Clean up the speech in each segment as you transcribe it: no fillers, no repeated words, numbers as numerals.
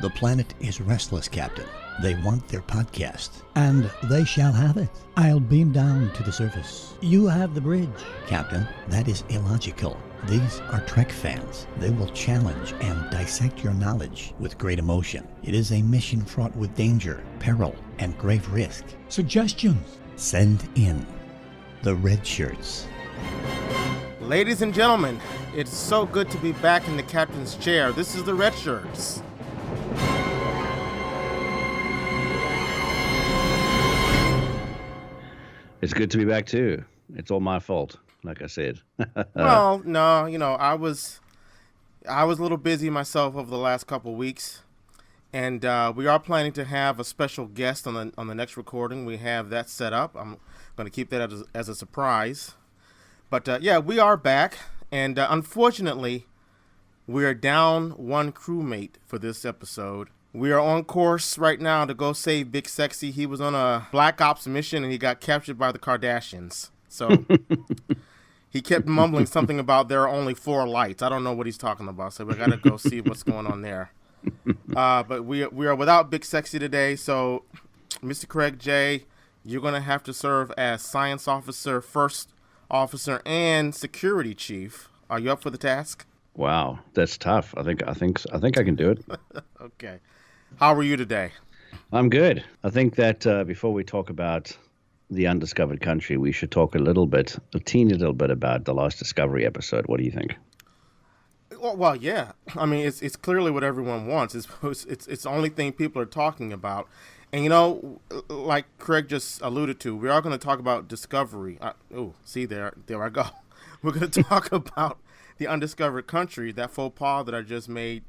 The planet is restless, Captain. They want their podcast. And they shall have it. I'll beam down to the surface. You have the bridge. Captain, that is illogical. These are Trek fans. They will challenge and dissect your knowledge with great emotion. It is a mission fraught with danger, peril, and grave risk. Suggestions? Send in the red shirts. Ladies and gentlemen, it's so good to be back in the captain's chair. This is the red shirts. It's good to be back too. It's all my fault, like I said. Well, no, I was a little busy myself over the last couple of weeks, and we are planning to have a special guest on the next recording. We have that set up. I'm going to keep that as a surprise. But yeah, we are back, and unfortunately, we are down one crewmate for this episode. We are on course right now to go save Big Sexy. He was on a Black Ops mission, and he got captured by the Kardashians. So he kept mumbling something about there are only 4 lights. I don't know what he's talking about, so we got to go see what's going on there. But we are without Big Sexy today, so Mr. Craig J., you're going to have to serve as science officer, first officer, and security chief. Are you up for the task? Wow, that's tough. I think I can do it. Okay. How are you today? I'm good. I think that before we talk about the Undiscovered Country, we should talk a teeny little bit about the last Discovery episode. What do you think? Well, yeah. I mean, it's clearly what everyone wants. It's the only thing people are talking about. And, like Craig just alluded to, we are going to talk about Discovery. See, there I go. We're going to talk about the Undiscovered Country, that faux pas that I just made.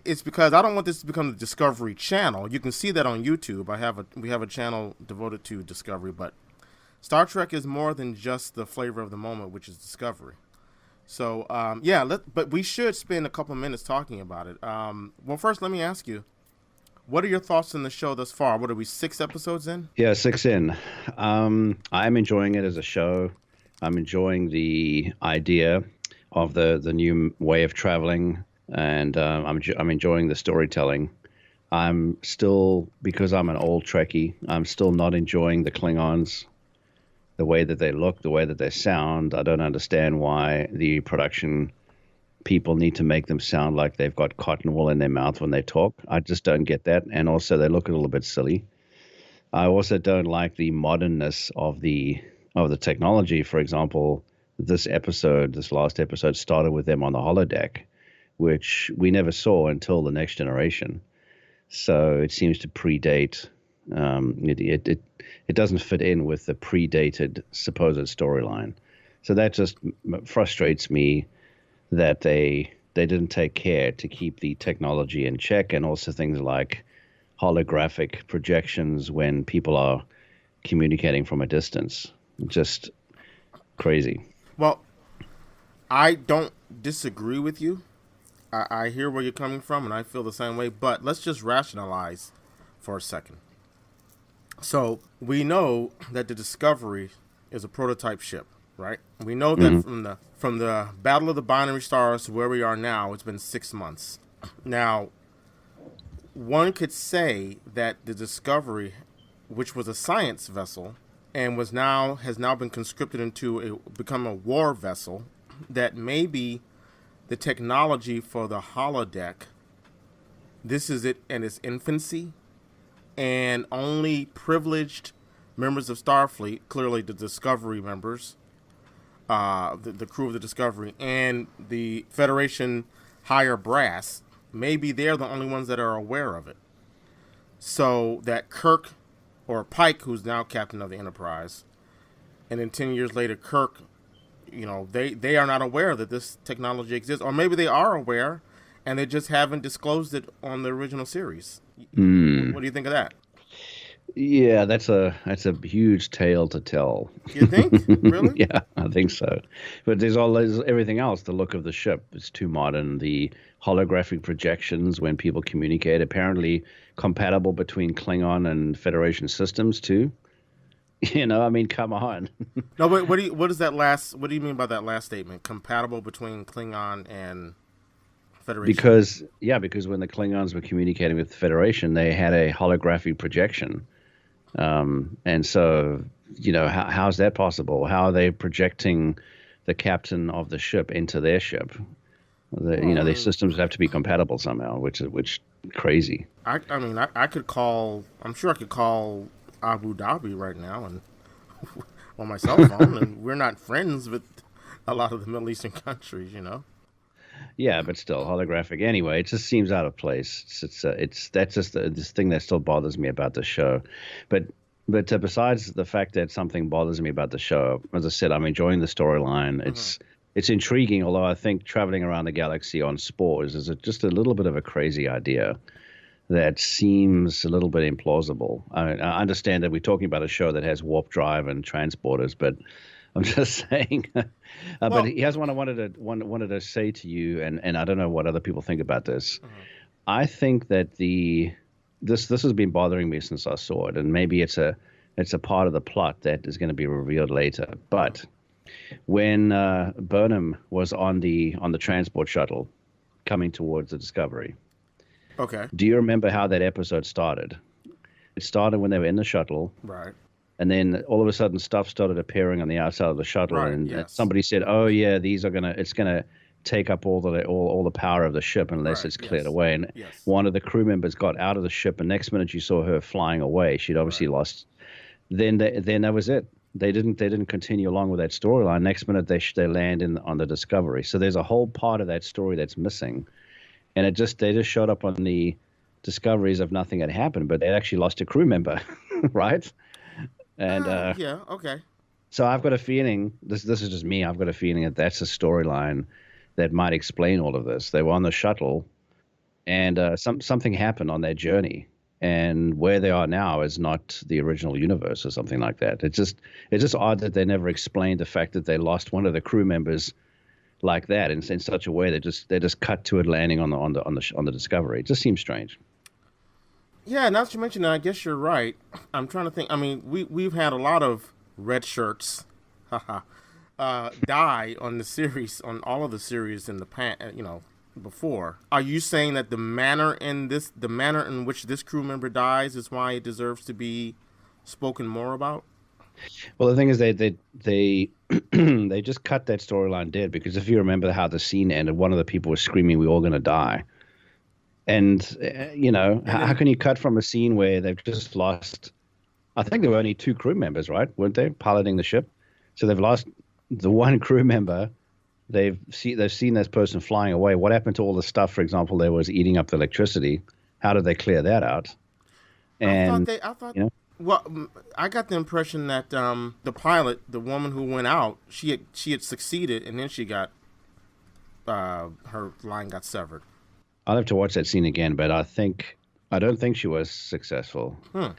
It's because I don't want this to become the Discovery Channel. You can see that on YouTube. We have a channel devoted to Discovery, but Star Trek is more than just the flavor of the moment, which is Discovery. So, but we should spend a couple minutes talking about it. Well, first, let me ask you, what are your thoughts on the show thus far? What are we, 6 episodes in? Yeah, 6 in. I'm enjoying it as a show. I'm enjoying the idea of the new way of traveling, and I'm enjoying the storytelling. I'm still, because I'm an old Trekkie, I'm still not enjoying the Klingons, the way that they look, the way that they sound. I don't understand why the production people need to make them sound like they've got cotton wool in their mouth when they talk. I just don't get that. And also they look a little bit silly. I also don't like the modernness of the technology. For example, this last episode started with them on the holodeck, which we never saw until the Next Generation. So it seems to predate. It doesn't fit in with the predated supposed storyline. So that just frustrates me that they didn't take care to keep the technology in check, and also things like holographic projections when people are communicating from a distance. Just crazy. Well, I don't disagree with you. I hear where you're coming from, and I feel the same way, but let's just rationalize for a second. So we know that the Discovery is a prototype ship, right? We know that from the Battle of the Binary Stars to where we are now, it's been 6 months. Now, one could say that the Discovery, which was a science vessel and has now been conscripted into become a war vessel, that maybe the technology for the holodeck, this is it in its infancy, and only privileged members of Starfleet, clearly the Discovery members, the crew of the Discovery, and the Federation higher brass, maybe they're the only ones that are aware of it. So that Kirk, or Pike, who's now captain of the Enterprise, and then 10 years later, Kirk, they are not aware that this technology exists. Or maybe they are aware, and they just haven't disclosed it on the original series. What do you think of that? Yeah, that's a huge tale to tell. You think? Really? Yeah, I think so. But there's everything else. The look of the ship is too modern. The holographic projections when people communicate, apparently compatible between Klingon and Federation systems too. I mean, come on. No, but what do you mean by that last statement? Compatible between Klingon and Federation. Because when the Klingons were communicating with the Federation, they had a holographic projection. And so, how's that possible? How are they projecting the captain of the ship into their ship? Their systems have to be compatible somehow, which crazy. I could call. I'm sure I could call Abu Dhabi right now and on my cell phone, and we're not friends with a lot of the Middle Eastern countries, Yeah, but still holographic. Anyway, it just seems out of place. That's just this thing that still bothers me about the show. But besides the fact that something bothers me about the show, as I said, I'm enjoying the storyline. It's intriguing, although I think traveling around the galaxy on spores is just a little bit of a crazy idea that seems a little bit implausible. I understand that we're talking about a show that has warp drive and transporters, but I'm just saying. But here's one I wanted to say to you, and I don't know what other people think about this. I think that this has been bothering me since I saw it, and maybe it's a part of the plot that is going to be revealed later. But when Burnham was on the transport shuttle coming towards the Discovery, okay, do you remember how that episode started? It started when they were in the shuttle, right? And then all of a sudden, stuff started appearing on the outside of the shuttle, and somebody said, "Oh yeah, it's gonna take up all the power of the ship unless it's cleared away." And one of the crew members got out of the ship, and next minute you saw her flying away. She'd obviously lost. Then that was it. They didn't continue along with that storyline. Next minute they land on the Discovery. So there's a whole part of that story that's missing, and they just showed up on the Discoveries of nothing had happened, but they actually lost a crew member, right? And okay. So I've got a feeling this is just me. I've got a feeling that that's a storyline that might explain all of this. They were on the shuttle, and something happened on their journey, and where they are now is not the original universe or something like that. It's just odd that they never explained the fact that they lost one of the crew members like that in such a way they just cut to it landing on the Discovery. It just seems strange. Yeah, now that you mentioned that, I guess you're right. I'm trying to think. I mean, we've had a lot of red shirts die on all of the series in the past, before. Are you saying that the manner in which this crew member dies is why it deserves to be spoken more about? Well, the thing is they they just cut that storyline dead, because if you remember how the scene ended, one of the people was screaming, "We're all going to die." And, how can you cut from a scene where they've just lost, I think there were only 2 crew members, right? Weren't they, piloting the ship? So they've lost the one crew member. They've seen this person flying away. What happened to all the stuff, for example, that was eating up the electricity? How did they clear that out? And I thought well, I got the impression that the pilot, the woman who went out, she had succeeded, and then she got her line got severed. I'll have to watch that scene again, but I don't think she was successful. I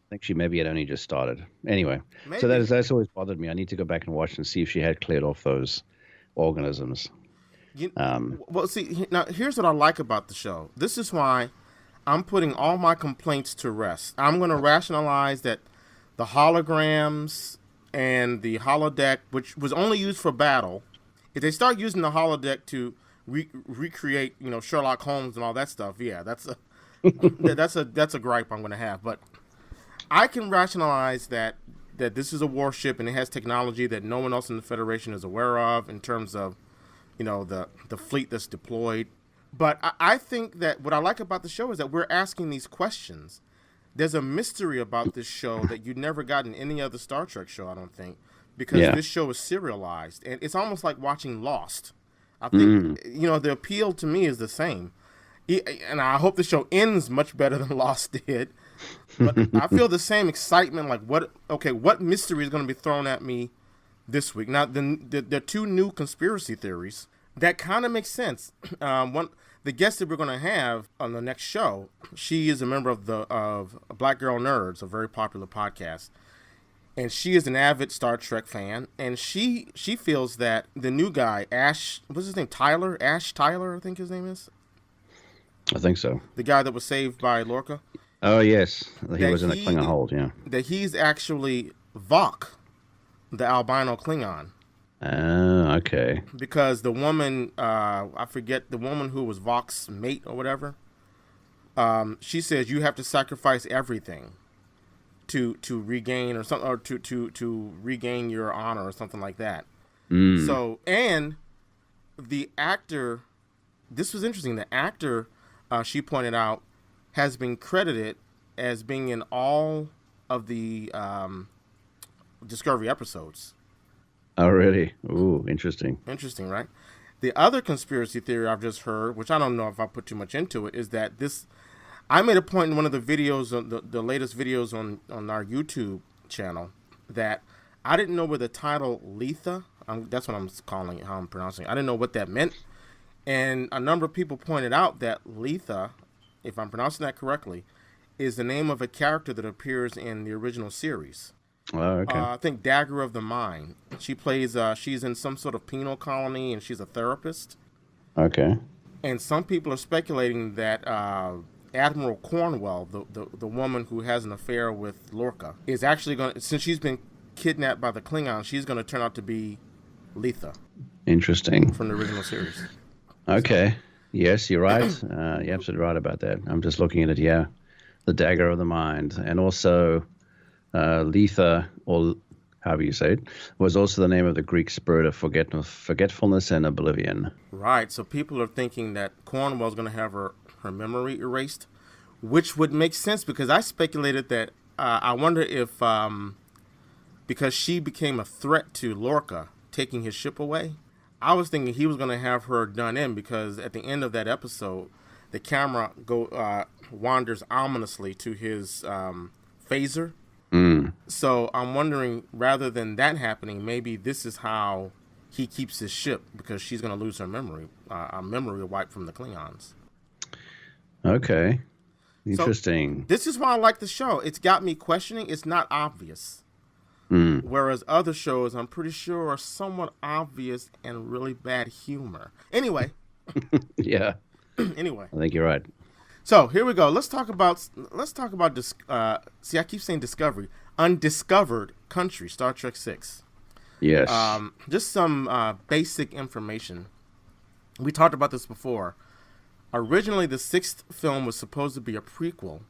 think she maybe had only just started. Anyway, maybe. So that's always bothered me. I need to go back and watch and see if she had cleared off those organisms. Well, see, now here's what I like about the show. This is why I'm putting all my complaints to rest. I'm going to rationalize that the holograms and the holodeck, which was only used for battle, if they start using the holodeck to recreate, Sherlock Holmes and all that stuff, yeah, that's a gripe I'm going to have. But I can rationalize that this is a warship and it has technology that no one else in the Federation is aware of in terms of, the fleet that's deployed. But I think that what I like about the show is that we're asking these questions. There's a mystery about this show that you never got in any other Star Trek show, I don't think, because this show is serialized, and it's almost like watching Lost. I think, the appeal to me is the same. And I hope the show ends much better than Lost did. But I feel the same excitement, like what mystery is going to be thrown at me this week? Now, there are 2 new conspiracy theories that kind of makes sense. The guest that we're going to have on the next show, she is a member of Black Girl Nerds, a very popular podcast. And she is an avid Star Trek fan, and she feels that the new guy, Ash, what's his name, Tyler? Ash Tyler, I think his name is? I think so. The guy that was saved by Lorca? Oh, yes. He was in the Klingon hold, yeah. That he's actually Vok, the albino Klingon. Okay. Because the woman, I forget the woman who was Vox's mate or whatever. She says you have to sacrifice everything to regain or something, or to regain your honor or something like that. So, and the actor, this was interesting. The actor, she pointed out, has been credited as being in all of the Discovery episodes. Oh, really? Ooh, interesting. Interesting, right? The other conspiracy theory I've just heard, which I don't know if I put too much into it, is that this. I made a point in one of the videos, the latest videos on our YouTube channel, that I didn't know where the title Letha, that's what I'm calling it, how I'm pronouncing it. I didn't know what that meant. And a number of people pointed out that Letha, if I'm pronouncing that correctly, is the name of a character that appears in the original series. Oh, okay. I think Dagger of the Mind. She plays, she's in some sort of penal colony and she's a therapist. Okay. And some people are speculating that Admiral Cornwell, the woman who has an affair with Lorca, is actually going to, since she's been kidnapped by the Klingons, she's going to turn out to be Letha. Interesting. From the original series. Okay. Yes, you're right. You're absolutely right about that. I'm just looking at it, yeah. The Dagger of the Mind. And also Letha, or however you say it, was also the name of the Greek spirit of forgetfulness and oblivion. Right. So people are thinking that Cornwell's going to have her memory erased, which would make sense because I speculated that I wonder if because she became a threat to Lorca, taking his ship away, I was thinking he was going to have her done in, because at the end of that episode, the camera wanders ominously to his phaser. So I'm wondering, rather than that happening, maybe this is how he keeps his ship, because she's going to lose her memory, a memory wipe from the Klingons. Okay. Interesting. So, this is why I like the show. It's got me questioning. It's not obvious. Whereas other shows, I'm pretty sure, are somewhat obvious and really bad humor. Anyway. Yeah. Anyway. I think you're right. So here we go. Let's talk about see, I keep saying Discovery. Undiscovered Country, Star Trek 6. Yes. Just some basic information. We talked about this before. Originally, the sixth film was supposed to be a prequel,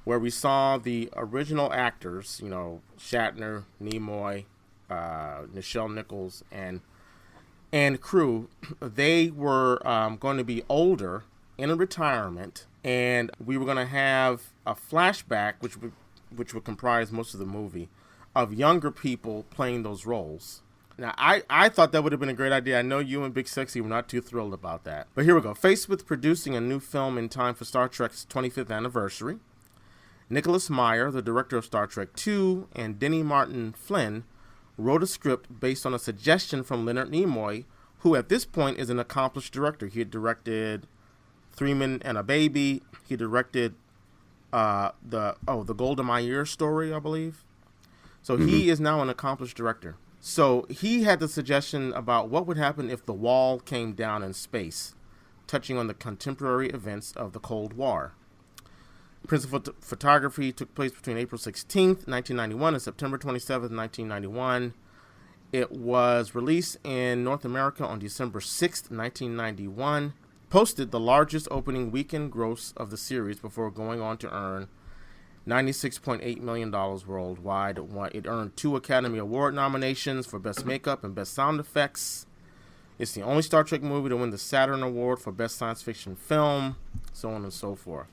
where we saw the original actors, you know, Shatner, Nimoy, Nichelle Nichols, and crew. They were going to be older, in a retirement, and we were going to have a flashback, which would comprise most of the movie, of younger people playing those roles. Now, I thought that would have been a great idea. I know you and Big Sexy were not too thrilled about that. But here we go. Faced with producing a new film in time for Star Trek's 25th anniversary, Nicholas Meyer, the director of Star Trek II, and Denny Martin Flynn wrote a script based on a suggestion from Leonard Nimoy, who at this point is an accomplished director. He had directed Three Men and a Baby. He directed the Golda Meir story, I believe. So he is now an accomplished director. So he had the suggestion about what would happen if the wall came down in space, touching on the contemporary events of the Cold War. Principal photography took place between April 16th, 1991 and September 27th, 1991. It was released in North America on December 6th, 1991. Posted the largest opening weekend gross of the series before going on to earn $96.8 million worldwide. It earned 2 Academy Award nominations for Best Makeup and Best Sound Effects. It's the only Star Trek movie to win the Saturn Award for Best Science Fiction Film, so on and so forth.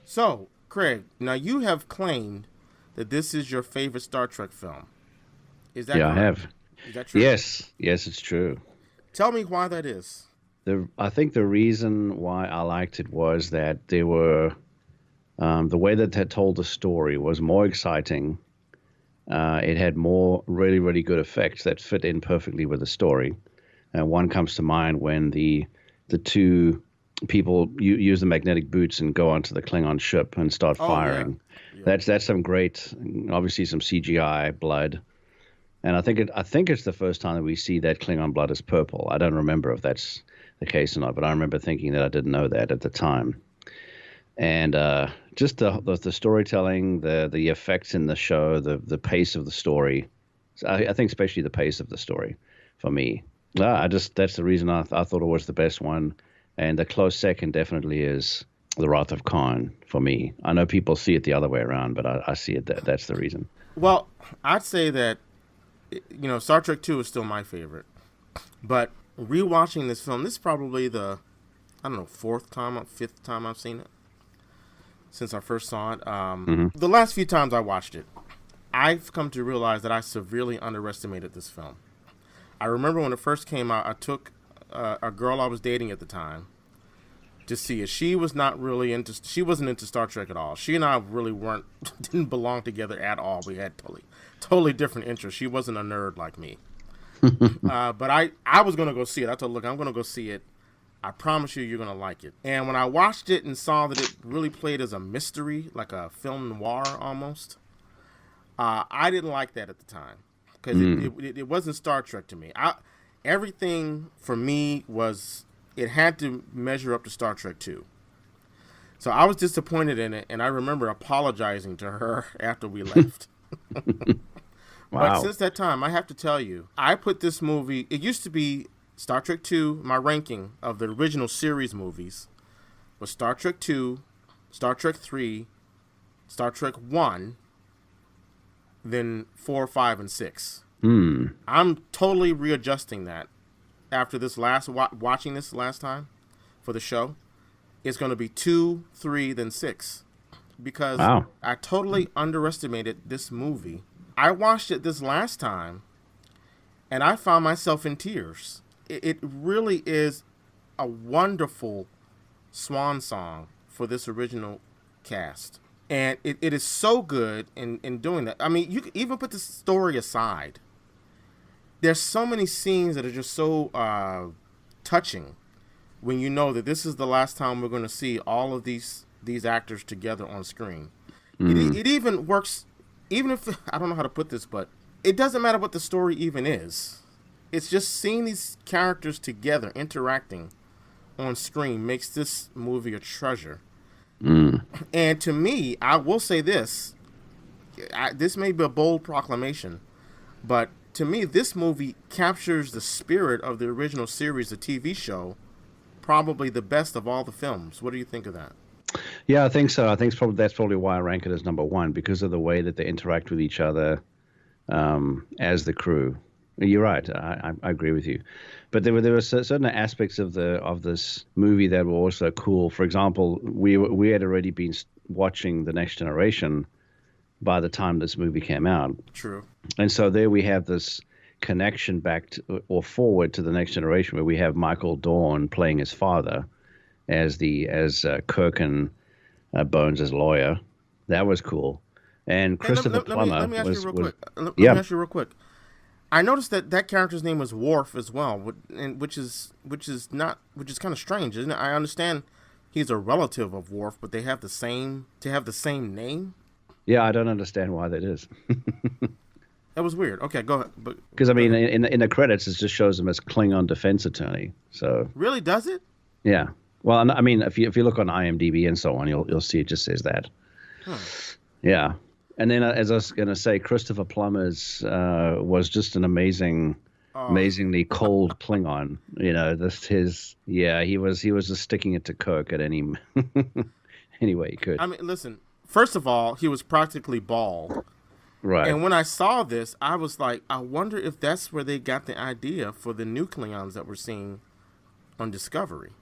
So, Craig, now you have claimed that this is your favorite Star Trek film. Is that correct? I have. Is that true? Yes, it's true. Tell me why that is. I think the reason why I liked it was that there were the way that they told the story was more exciting. It had more really, really good effects that fit in perfectly with the story. One comes to mind when the two people use the magnetic boots and go onto the Klingon ship and start firing. Yeah. That's some great, obviously some CGI blood. And I think it's the first time that we see that Klingon blood is purple. I don't remember if that's the case or not, but I remember thinking that I didn't know that at the time. And just the storytelling, the effects in the show, the pace of the story. I think especially the pace of the story for me. That's the reason I thought it was the best one, and the close second definitely is The Wrath of Khan for me. I know people see it the other way around, but I see it that's the reason. Well, I'd say that Star Trek 2 is still my favorite, but rewatching this film, this is probably the fifth time I've seen it since I first saw it. The last few times I watched it, I've come to realize that I severely underestimated this film. I remember when it first came out, I took a girl I was dating at the time to see it. She wasn't into Star Trek at all. She and I really didn't belong together at all. We had totally different interests. She wasn't a nerd like me. But I was going to go see it. I told her, look, I'm going to go see it. I promise you're going to like it. And when I watched it and saw that it really played as a mystery, like a film noir almost, I didn't like that at the time. Because it wasn't Star Trek to me. Everything for me it had to measure up to Star Trek 2. So I was disappointed in it, and I remember apologizing to her after we left. Wow. But since that time, I have to tell you, I put this movie, it used to be Star Trek 2, my ranking of the original series movies was Star Trek 2, Star Trek 3, Star Trek 1, then 4, 5, and 6. I'm totally readjusting that after this watching this last time for the show. It's going to be 2, 3, then 6 because I totally underestimated this movie. I watched it this last time and I found myself in tears. It really is a wonderful swan song for this original cast. And it is so good in doing that. I mean, you can even put the story aside. There's so many scenes that are just so touching when you know that this is the last time we're going to see all of these actors together on screen. It even works, even if, I don't know how to put this, but it doesn't matter what the story even is. It's just seeing these characters together interacting on screen makes this movie a treasure. And to me, I will say this. This may be a bold proclamation, but to me, this movie captures the spirit of the original series, the TV show, probably the best of all the films. What do you think of that? Yeah, I think so. I think that's probably why I rank it as number one, because of the way that they interact with each other as the crew. You're right. I agree with you. But there were certain aspects of this movie that were also cool. For example, we had already been watching The Next Generation by the time this movie came out. True. And so there we have this connection back or forward to The Next Generation, where we have Michael Dorn playing his father as Kirk and Bones as lawyer. That was cool. And Christopher Plummer let me ask you real quick. I noticed that character's name was Worf as well, which is kind of strange, isn't it? I understand he's a relative of Worf, but they have the same name. Yeah, I don't understand why that is. That was weird. Okay, go ahead. Because I mean, in the credits, it just shows him as Klingon defense attorney. So really, does it? Yeah. Well, I mean, if you look on IMDb and so on, you'll see it just says that. Yeah. And then, as I was going to say, Christopher Plummer's was just an amazingly cold Klingon. You know, he was just sticking it to Kirk at any way he could. I mean, listen. First of all, he was practically bald. Right. And when I saw this, I was like, I wonder if that's where they got the idea for the new Klingons that we're seeing on Discovery.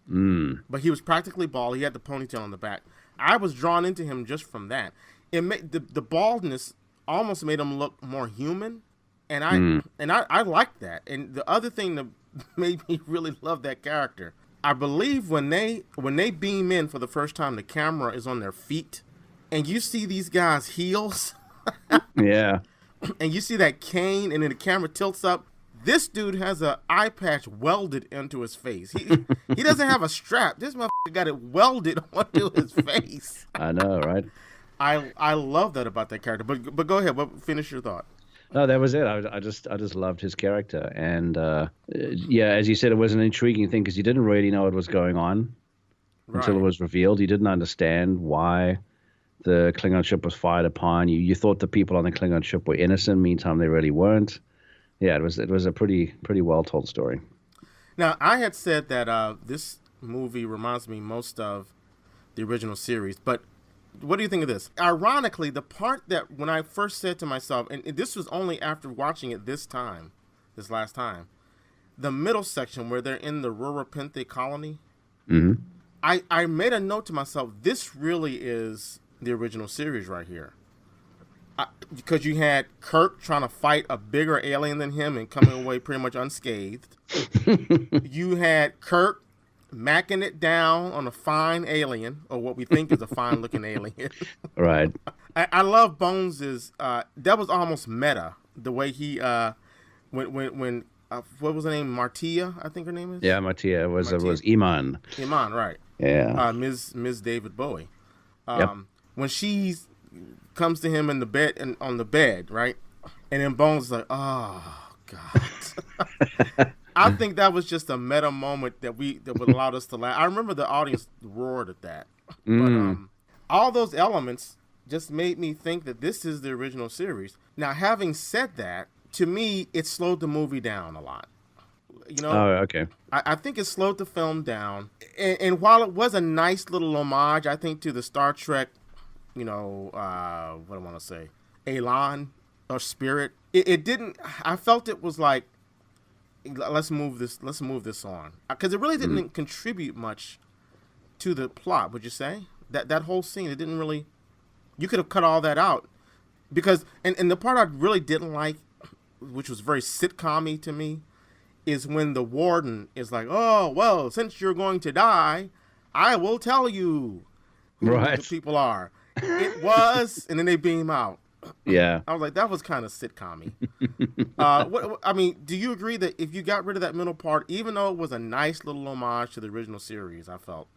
But he was practically bald. He had the ponytail on the back. I was drawn into him just from that. It made the baldness almost made him look more human, and I liked that. And the other thing that made me really love that character, I believe when they beam in for the first time, the camera is on their feet, and you see these guys' heels. Yeah. And you see that cane, and then the camera tilts up. This dude has an eye patch welded into his face. He doesn't have a strap. This motherfucker got it welded onto his face. I know, right? I love that about that character. But go ahead. Finish your thought. No, that was it. I just loved his character, and yeah, as you said, it was an intriguing thing because you didn't really know what was going on until it was revealed. You didn't understand why the Klingon ship was fired upon. You thought the people on the Klingon ship were innocent. Meantime, they really weren't. yeah, it was a pretty well told story. Now, I had said that this movie reminds me most of the original series, but what do you think of this? Ironically, the part that when I first said to myself, and this was only after watching it this last time, the middle section where they're in the Rurapente colony, Mm-hmm. I made a note to myself, this really is the original series right here. Because you had Kirk trying to fight a bigger alien than him and coming away pretty much unscathed. You had Kirk macking it down on a fine alien, or what we think is a fine-looking alien. Right. I love Bones's. That was almost meta. The way he when what was her name? Martia, I think her name is. Yeah, Mattia was Iman. Iman, right? Yeah. Ms. David Bowie. Yep. When she comes to him in the bed and on the bed, right? And then Bones is like, oh God. I think that was just a meta moment that would allow us to laugh. I remember the audience roared at that. But all those elements just made me think that this is the original series. Now, having said that, to me, it slowed the movie down a lot. You know, Oh, okay. I think it slowed the film down. And while it was a nice little homage, I think, to the Star Trek, what do I want to say, Elan or Spirit, it didn't. I felt it was like, let's move this on, because it really didn't contribute much to the plot. Would you say that whole scene, it didn't really? You could have cut all that out, because and the part I really didn't like, which was very sitcom-y to me, is when the warden is like, oh, well, since you're going to die, I will tell you who the people are. It was, and then they beam out. Yeah. I was like, that was kind of sitcom-y. Do you agree that if you got rid of that middle part, even though it was a nice little homage to the original series, I felt,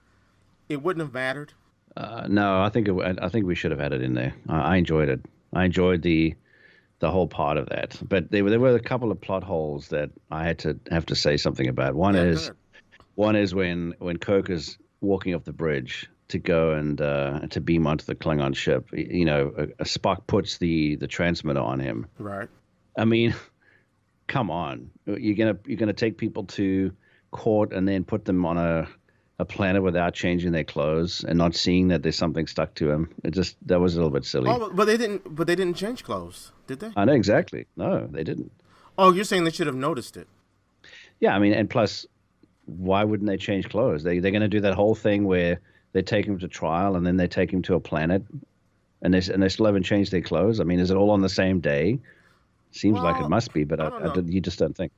it wouldn't have mattered? No, I think we should have had it in there. I enjoyed it. I enjoyed the whole part of that. But there were a couple of plot holes that I have to say something about. One is when Kirk is walking off the bridge to go and to beam onto the Klingon ship. You know, Spock puts the transmitter on him. Right. I mean, come on. You're gonna take people to court and then put them on a planet without changing their clothes and not seeing that there's something stuck to them. That was a little bit silly. Oh, but they didn't change clothes, did they? I know exactly. No, they didn't. Oh, you're saying they should have noticed it? Yeah, I mean, and plus, why wouldn't they change clothes? They're going to do that whole thing where they take him to trial and then they take him to a planet, and they still haven't changed their clothes. I mean, is it all on the same day? Seems like it must be, but you just don't think.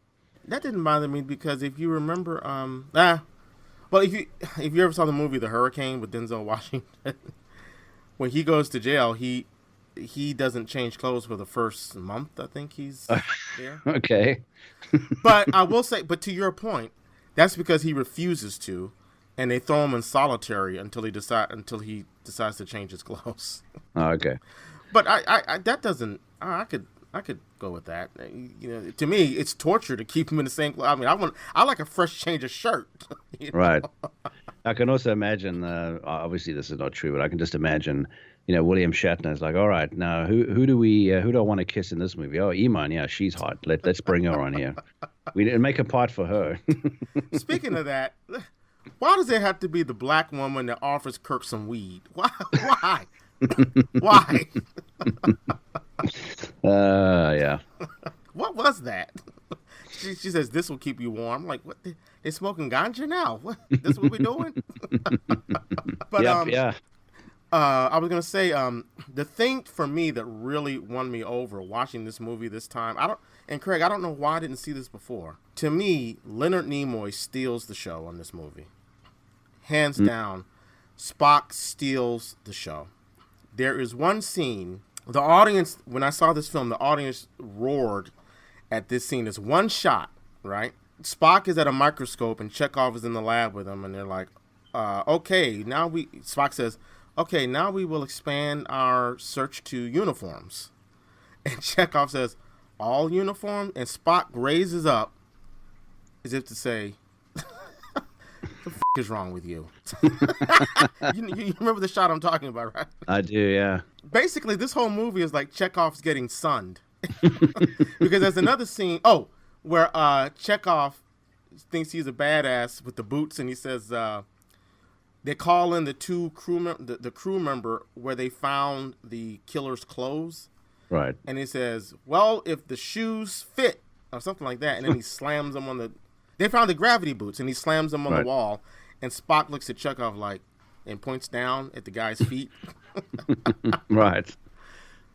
That didn't bother me because if you remember, well, if you ever saw the movie The Hurricane with Denzel Washington, when he goes to jail, he doesn't change clothes for the first month. I think he's there. Okay. But I will say, but to your point, that's because he refuses to, and they throw him in solitary until he decides to change his clothes. Oh, okay. But I that doesn't. I could go with that. You know, to me, it's torture to keep him in the same clothes. I mean, I like a fresh change of shirt. You know? Right. I can also imagine. Obviously, this is not true, but I can just imagine. You know, William Shatner is like, all right, now who do I want to kiss in this movie? Oh, Iman, yeah, she's hot. Let's bring her on here. We didn't make a part for her. Speaking of that, why does it have to be the black woman that offers Kirk some weed? Why? Why? Yeah. What was that? She says, this will keep you warm. I'm like, what? They smoking ganja now? What? This is what we doing? But yeah. I was gonna say, the thing for me that really won me over watching this movie this time, Craig, I don't know why I didn't see this before. To me, Leonard Nimoy steals the show on this movie. Hands down, Spock steals the show. There is one scene, the audience, when I saw this film, the audience roared at this scene. It's one shot, right? Spock is at a microscope and Chekhov is in the lab with him, and they're like, Spock says, okay, now we will expand our search to uniforms. And Chekhov says, all uniform? And Spock raises up as if to say, the f*** is wrong with you? You remember the shot I'm talking about, right? I do, yeah. Basically, this whole movie is like Chekhov's getting sunned. Because there's another scene, where Chekhov thinks he's a badass with the boots, and he says they call in the two the crew member where they found the killer's clothes. Right. And he says, well, if the shoes fit, or something like that, and then he slams them on the... They found the gravity boots, and he slams them on the wall, and Spock looks at Chekhov and points down at the guy's feet. Right.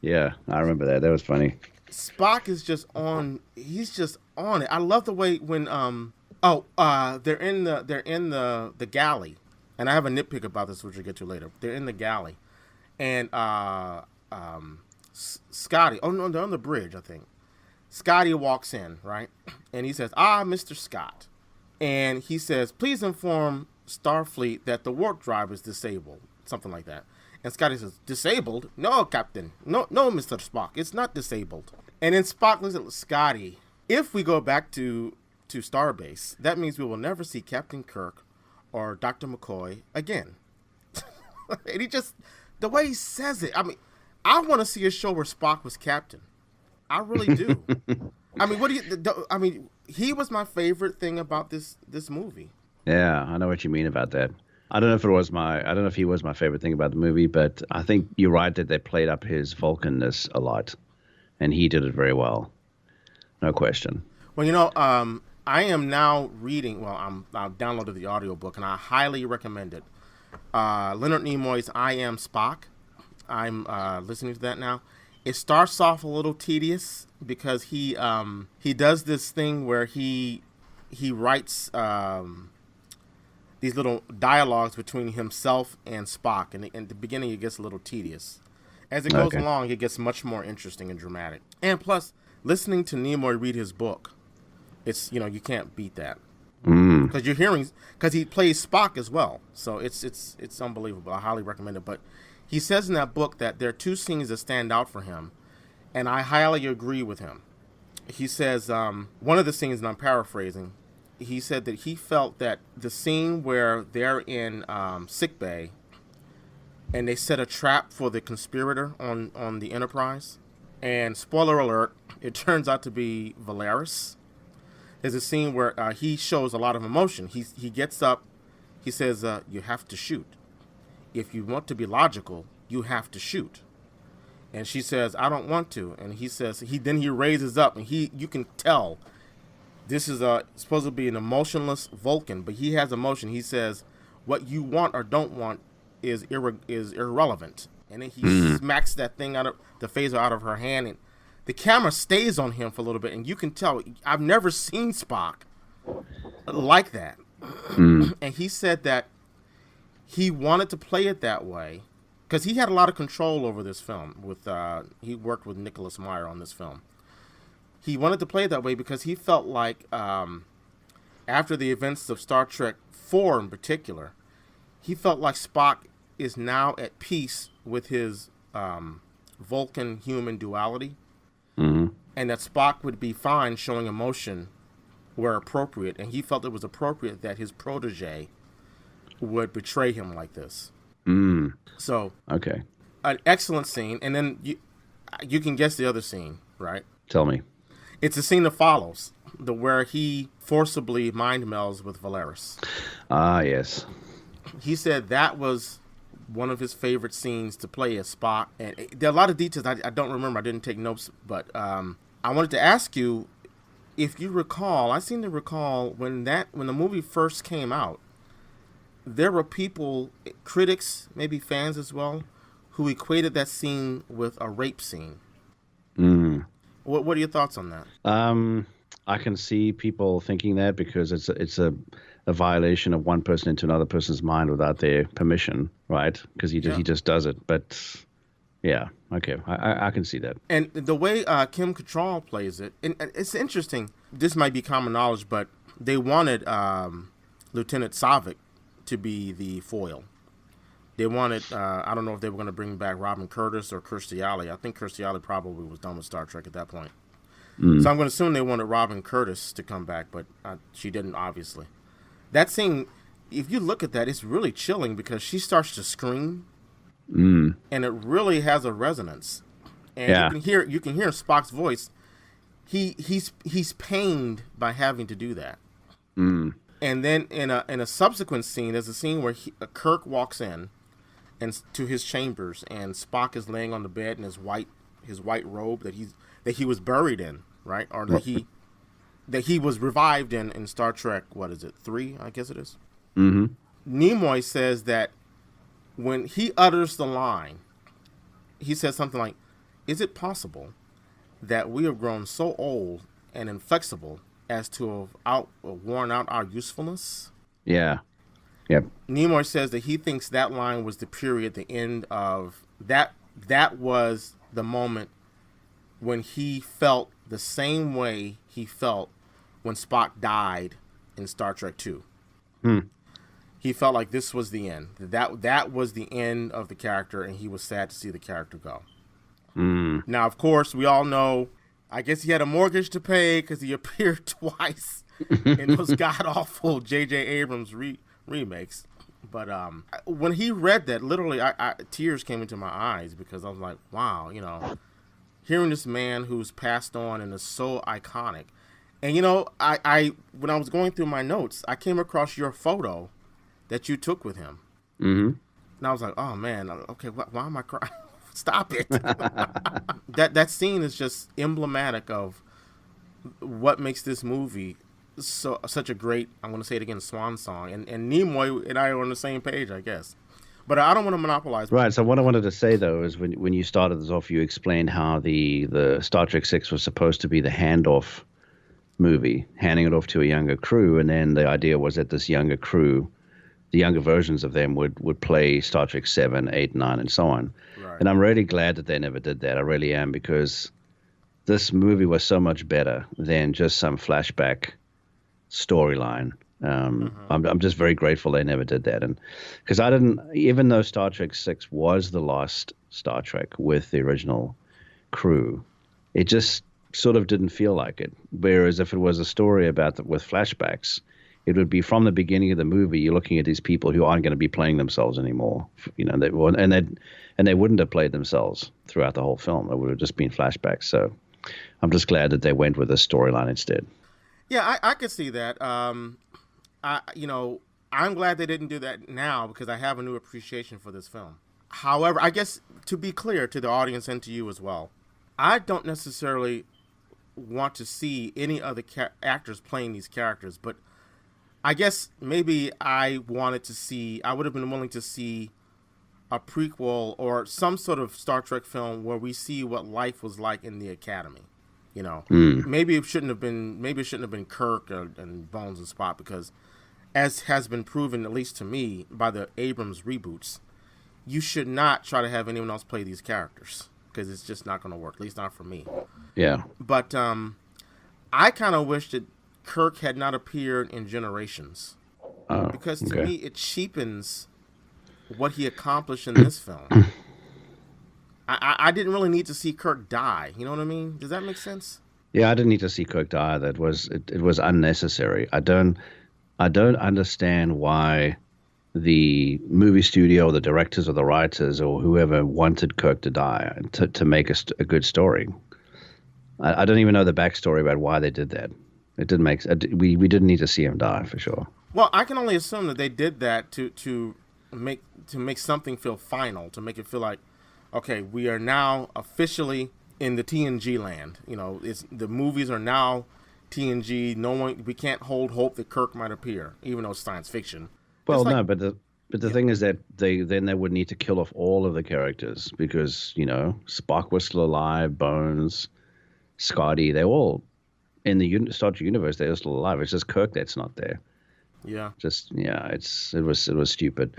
Yeah, I remember that. That was funny. Spock is just on... He's just on it. I love the way when... they're in the galley. And I have a nitpick about this, which we'll get to later. They're in the galley. And Scotty... Oh, no, they're on the bridge, I think. Scotty walks in, right? And he says, Mr. Scott. And he says, please inform Starfleet that the warp drive is disabled. Something like that. And Scotty says, disabled? No, Captain. No, Mr. Spock. It's not disabled. And then Spock looks at Scotty. If we go back to Starbase, that means we will never see Captain Kirk or Dr. McCoy again. And he just, the way he says it, I mean, I want to see a show where Spock was captain. I really do. I mean, he was my favorite thing about this movie. Yeah, I know what you mean about that. I don't know if he was my favorite thing about the movie, but I think you're right that they played up his Vulcanness a lot, and he did it very well. No question. Well, I am now reading, I've downloaded the audiobook, and I highly recommend it. Leonard Nimoy's I Am Spock. I'm listening to that now. It starts off a little tedious because he does this thing where he writes these little dialogues between himself and Spock, and in the beginning it gets a little tedious. As it goes along, it gets much more interesting and dramatic. And plus, listening to Nimoy read his book, it's you can't beat that because you're hearing because he plays Spock as well, so it's unbelievable. I highly recommend it. But he says in that book that there are two scenes that stand out for him, and I highly agree with him. He says one of the scenes, and I'm paraphrasing, he said that he felt that the scene where they're in sickbay and they set a trap for the conspirator on the Enterprise, and spoiler alert, it turns out to be Valeris. There's a scene where he shows a lot of emotion. He gets up, he says, you have to shoot. If you want to be logical, you have to shoot. And she says, I don't want to. And he says, then he raises up, and you can tell this is supposed to be an emotionless Vulcan, but he has emotion. He says, what you want or don't want is irrelevant. And then he smacks that thing out of the phaser out of her hand, and the camera stays on him for a little bit, and you can tell. I've never seen Spock like that. And he said that he wanted to play it that way because he had a lot of control over this film. He worked with Nicholas Meyer on this film. He wanted to play it that way because he felt like after the events of Star Trek 4 in particular, he felt like Spock is now at peace with his Vulcan-human duality, and that Spock would be fine showing emotion where appropriate, and he felt it was appropriate that his protege would betray him like this. So, okay, an excellent scene, and then you can guess the other scene, right? Tell me. It's a scene that follows, where he forcibly mind melds with Valeris. Ah, yes. He said that was one of his favorite scenes to play as Spock. And there are a lot of details I don't remember. I didn't take notes, but I wanted to ask you if you recall. I seem to recall when the movie first came out, there were people, critics, maybe fans as well, who equated that scene with a rape scene. What are your thoughts on that? I can see people thinking that because it's a violation of one person into another person's mind without their permission, right? Because he just does it. But yeah, okay, I can see that. And the way Kim Cattrall plays it, and it's interesting. This might be common knowledge, but they wanted Lieutenant Saavik to be the foil. They wanted, I don't know if they were going to bring back Robin Curtis or Kirstie Alley. I think Kirstie Alley probably was done with Star Trek at that point. So I'm going to assume they wanted Robin Curtis to come back, but she didn't, obviously. That scene, if you look at that, it's really chilling because she starts to scream, and it really has a resonance. and you can hear Spock's voice. He's pained by having to do that. Mm. And then in a subsequent scene, there's a scene where Kirk walks in and to his chambers, and Spock is laying on the bed in his white robe that he was buried in, right? Or that he was revived in Star Trek. What is it, 3? I guess it is. Mm-hmm. Nimoy says that when he utters the line, he says something like, "Is it possible that we have grown so old and inflexible as to have worn out our usefulness?" Yeah. Yep. Nimoy says that he thinks that line was the period, the end of that. That was the moment when he felt the same way he felt when Spock died in Star Trek 2. He felt like this was the end. That was the end of the character, and he was sad to see the character go. Now, of course, we all know, I guess he had a mortgage to pay because he appeared twice in those god-awful J.J. Abrams remakes. But when he read that, literally, tears came into my eyes because I was like, wow, hearing this man who's passed on and is so iconic. And, I when I was going through my notes, I came across your photo that you took with him. Mm-hmm. And I was like, oh, man, okay, why am I crying? Stop it. That scene is just emblematic of what makes this movie such a great, I'm going to say it again, swan song. And Nimoy and I are on the same page, I guess. But I don't want to monopolize. Right. So what I wanted to say, though, is when you started this off, you explained how the Star Trek 6 was supposed to be the handoff movie, handing it off to a younger crew. And then the idea was that this younger crew, the younger versions of them would play Star Trek 7, 8, 9, and so on. Right. And I'm really glad that they never did that. I really am, because this movie was so much better than just some flashback storyline. I'm just very grateful they never did that. And because even though Star Trek 6 was the last Star Trek with the original crew, it just sort of didn't feel like it. Whereas if it was a story with flashbacks, it would be from the beginning of the movie. You're looking at these people who aren't going to be playing themselves anymore. They wouldn't have played themselves throughout the whole film. It would have just been flashbacks. So I'm just glad that they went with this storyline instead. Yeah, I could see that. I'm glad they didn't do that now because I have a new appreciation for this film. However, I guess to be clear to the audience and to you as well, I don't necessarily want to see any other actors playing these characters, but I guess maybe I would have been willing to see a prequel or some sort of Star Trek film where we see what life was like in the Academy. Maybe it shouldn't have been Kirk and Bones and Spock, because as has been proven, at least to me, by the Abrams reboots, you should not try to have anyone else play these characters because it's just not going to work, at least not for me. Yeah. But I kind of wish that Kirk had not appeared in Generations, because to me it cheapens what he accomplished in this film. I didn't really need to see Kirk die. You know what I mean? Does that make sense? Yeah, I didn't need to see Kirk die. It was unnecessary. I don't understand why the movie studio, the directors or the writers or whoever wanted Kirk to die to make a good story. I don't even know the backstory about why they did that. It didn't make. We didn't need to see him die for sure. Well, I can only assume that they did that to make something feel final, to make it feel like, okay, we are now officially in the TNG land. The movies are now TNG. We can't hold hope that Kirk might appear, even though it's science fiction. Well, no, but the thing is that they would need to kill off all of the characters because Spock was still alive, Bones, Scotty, they all in the Star Trek universe, they're still alive. It's just Kirk that's not there. Yeah. It was stupid.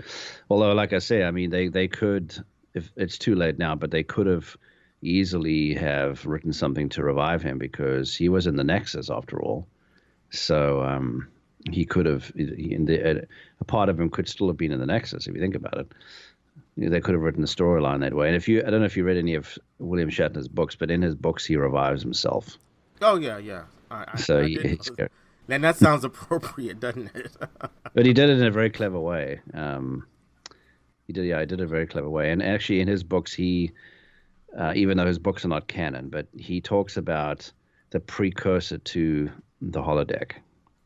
Although, like I say, I mean, they could. If it's too late now, but they could have easily have written something to revive him because he was in the Nexus after all. So he could have, a part of him could still have been in the Nexus if you think about it. They could have written the storyline that way. And I don't know if you read any of William Shatner's books, but in his books he revives himself. Oh yeah. Then that sounds appropriate, doesn't it? But he did it in a very clever way. He did it a very clever way. And actually, in his books, he even though his books are not canon, but he talks about the precursor to the holodeck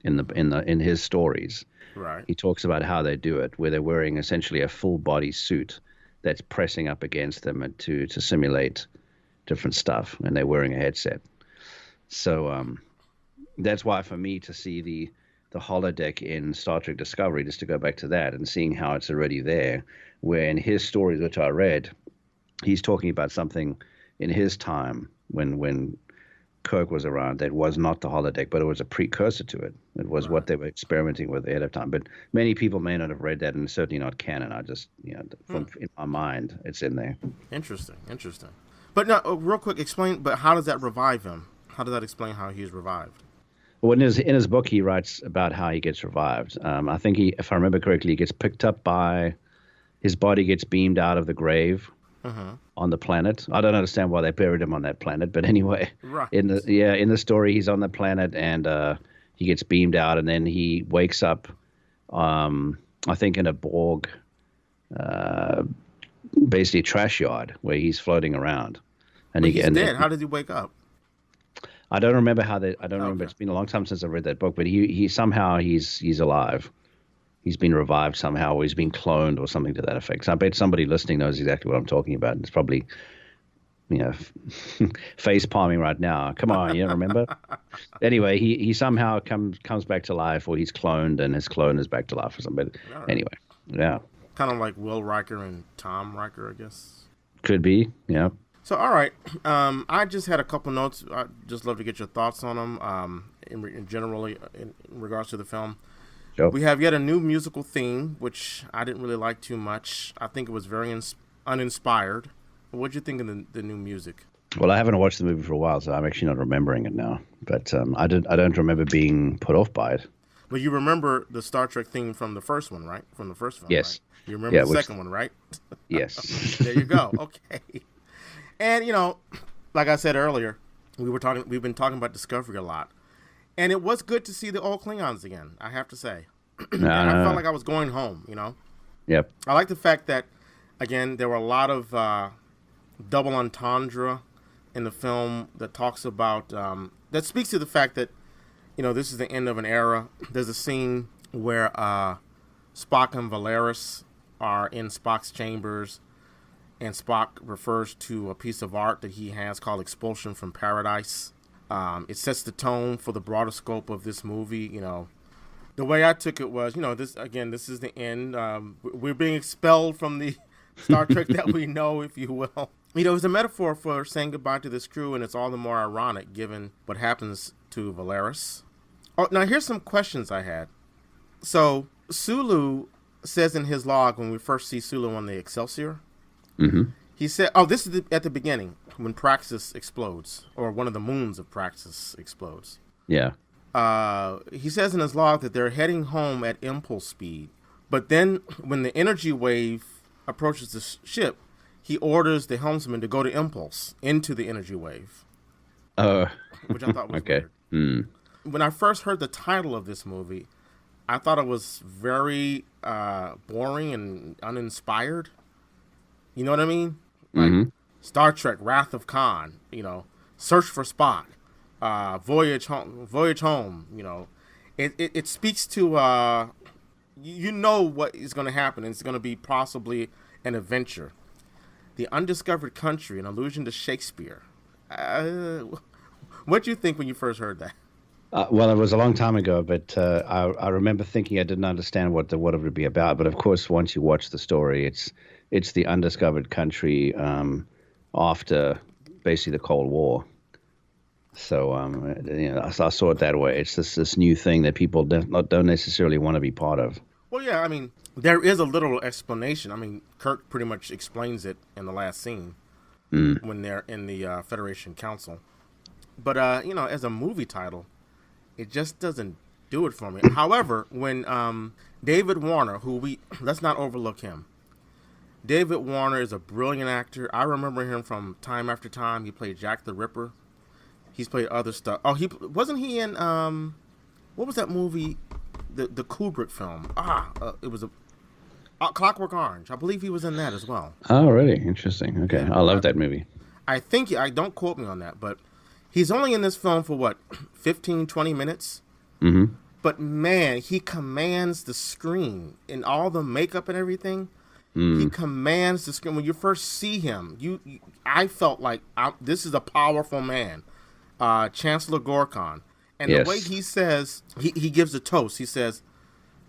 in his stories. Right. He talks about how they do it, where they're wearing essentially a full body suit that's pressing up against them and to simulate different stuff, and they're wearing a headset. So that's why for me to see the holodeck in Star Trek Discovery, just to go back to that and seeing how it's already there, where in his stories, which I read, he's talking about something in his time when Kirk was around that was not the holodeck, but it was a precursor to it. It was what they were experimenting with ahead of time. But many people may not have read that, and it's certainly not canon. I just, from in my mind, it's in there. Interesting. But now, real quick, explain. But how does that revive him? How does that explain how he's revived? Well, in his book, he writes about how he gets revived. I think if I remember correctly, he gets picked up by his body gets beamed out of the grave on the planet. I don't understand why they buried him on that planet, but anyway, right. in the story, he's on the planet and he gets beamed out, and then he wakes up. I think in a Borg, basically a trash yard where he's floating around. And he's dead. How did he wake up? I don't remember how they. I don't remember. It's been a long time since I read that book. But he somehow he's alive. He's been revived somehow, or he's been cloned, or something to that effect. So I bet somebody listening knows exactly what I'm talking about. It's probably, face palming right now. Come on, you don't remember? Anyway, he somehow comes back to life, or he's cloned, and his clone is back to life or something. But anyway, yeah. Kind of like Will Riker and Tom Riker, I guess. Could be, yeah. So, all right. I just had a couple notes. I'd just love to get your thoughts on them in generally in regards to the film. Sure. We have yet a new musical theme, which I didn't really like too much. I think it was very uninspired. What did you think of the new music? Well, I haven't watched the movie for a while, so I'm actually not remembering it now. But I don't remember being put off by it. But you remember the Star Trek theme from the first one, right? From the first film, yes. Right? You remember the second one, right? Yes. There you go. Okay. And, like I said earlier, we've been talking about Discovery a lot. And it was good to see the old Klingons again, I have to say. I felt like I was going home, Yep. I like the fact that, again, there were a lot of double entendre in the film that talks about, that speaks to the fact that, this is the end of an era. There's a scene where Spock and Valeris are in Spock's chambers, and Spock refers to a piece of art that he has called Expulsion from Paradise. It sets the tone for the broader scope of this movie. The way I took it was, this is the end. We're being expelled from the Star Trek that we know, if you will. It was a metaphor for saying goodbye to this crew, and it's all the more ironic given what happens to Valeris. Oh, now here's some questions I had. So Sulu says in his log when we first see Sulu on the Excelsior, he said, this is at the beginning when Praxis explodes, or one of the moons of Praxis explodes. Yeah. He says in his log that they're heading home at impulse speed. But then when the energy wave approaches the ship, he orders the helmsman to go to impulse into the energy wave. Which I thought was okay. Weird. When I first heard the title of this movie, I thought it was very boring and uninspired. You know what I mean? Like Star Trek, Wrath of Khan, Search for Spock, Voyage Home, It speaks to, what is going to happen. It's going to be possibly an adventure. The Undiscovered Country, an allusion to Shakespeare. What did you think when you first heard that? Well, it was a long time ago, but I remember thinking I didn't understand what it would be about. But of course, once you watch the story, it's the undiscovered country after basically the Cold War. So I saw it that way. It's this new thing that people don't necessarily want to be part of. Well, yeah, I mean, there is a little explanation. I mean, Kirk pretty much explains it in the last scene when they're in the Federation Council. But as a movie title, it just doesn't do it for me. However, when David Warner, let's not overlook him. David Warner is a brilliant actor. I remember him from Time After Time. He played Jack the Ripper. He's played other stuff. Oh, wasn't he in what was that movie? The Kubrick film. It was Clockwork Orange. I believe he was in that as well. Oh, really? Interesting. Okay, I love that movie. I think, I don't quote me on that, but he's only in this film for what, 15, 20 minutes? Mm-hmm. But man, he commands the screen in all the makeup and everything. He commands the screen. When you first see him, I felt like this is a powerful man, Chancellor Gorkon. And the way he says, he gives a toast. He says,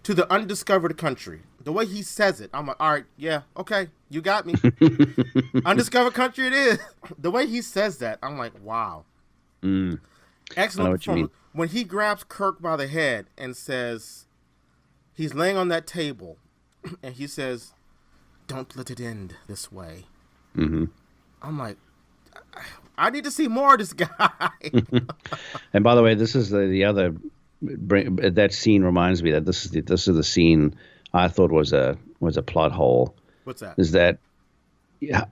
to the undiscovered country. The way he says it, I'm like, all right, yeah, okay, you got me. Undiscovered country it is. The way he says that, I'm like, wow. Excellent performance. When he grabs Kirk by the head and says, he's laying on that table, and he says, don't let it end this way. Mm-hmm. I'm like, I need to see more of this guy. And by the way, this is the other. That scene reminds me that this is the scene I thought was a plot hole. What's that? Is that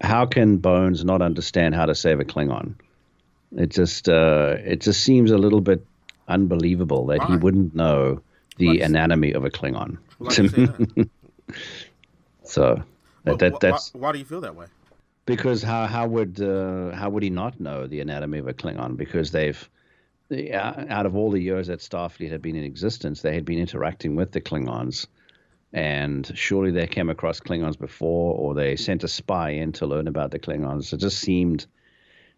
how can Bones not understand how to save a Klingon? It just seems a little bit unbelievable that he wouldn't know the anatomy of a Klingon. So that's why do you feel that way? Because how would he not know the anatomy of a Klingon? Because out of all the years that Starfleet had been in existence, they had been interacting with the Klingons, and surely they came across Klingons before, or they sent a spy in to learn about the Klingons. It just seemed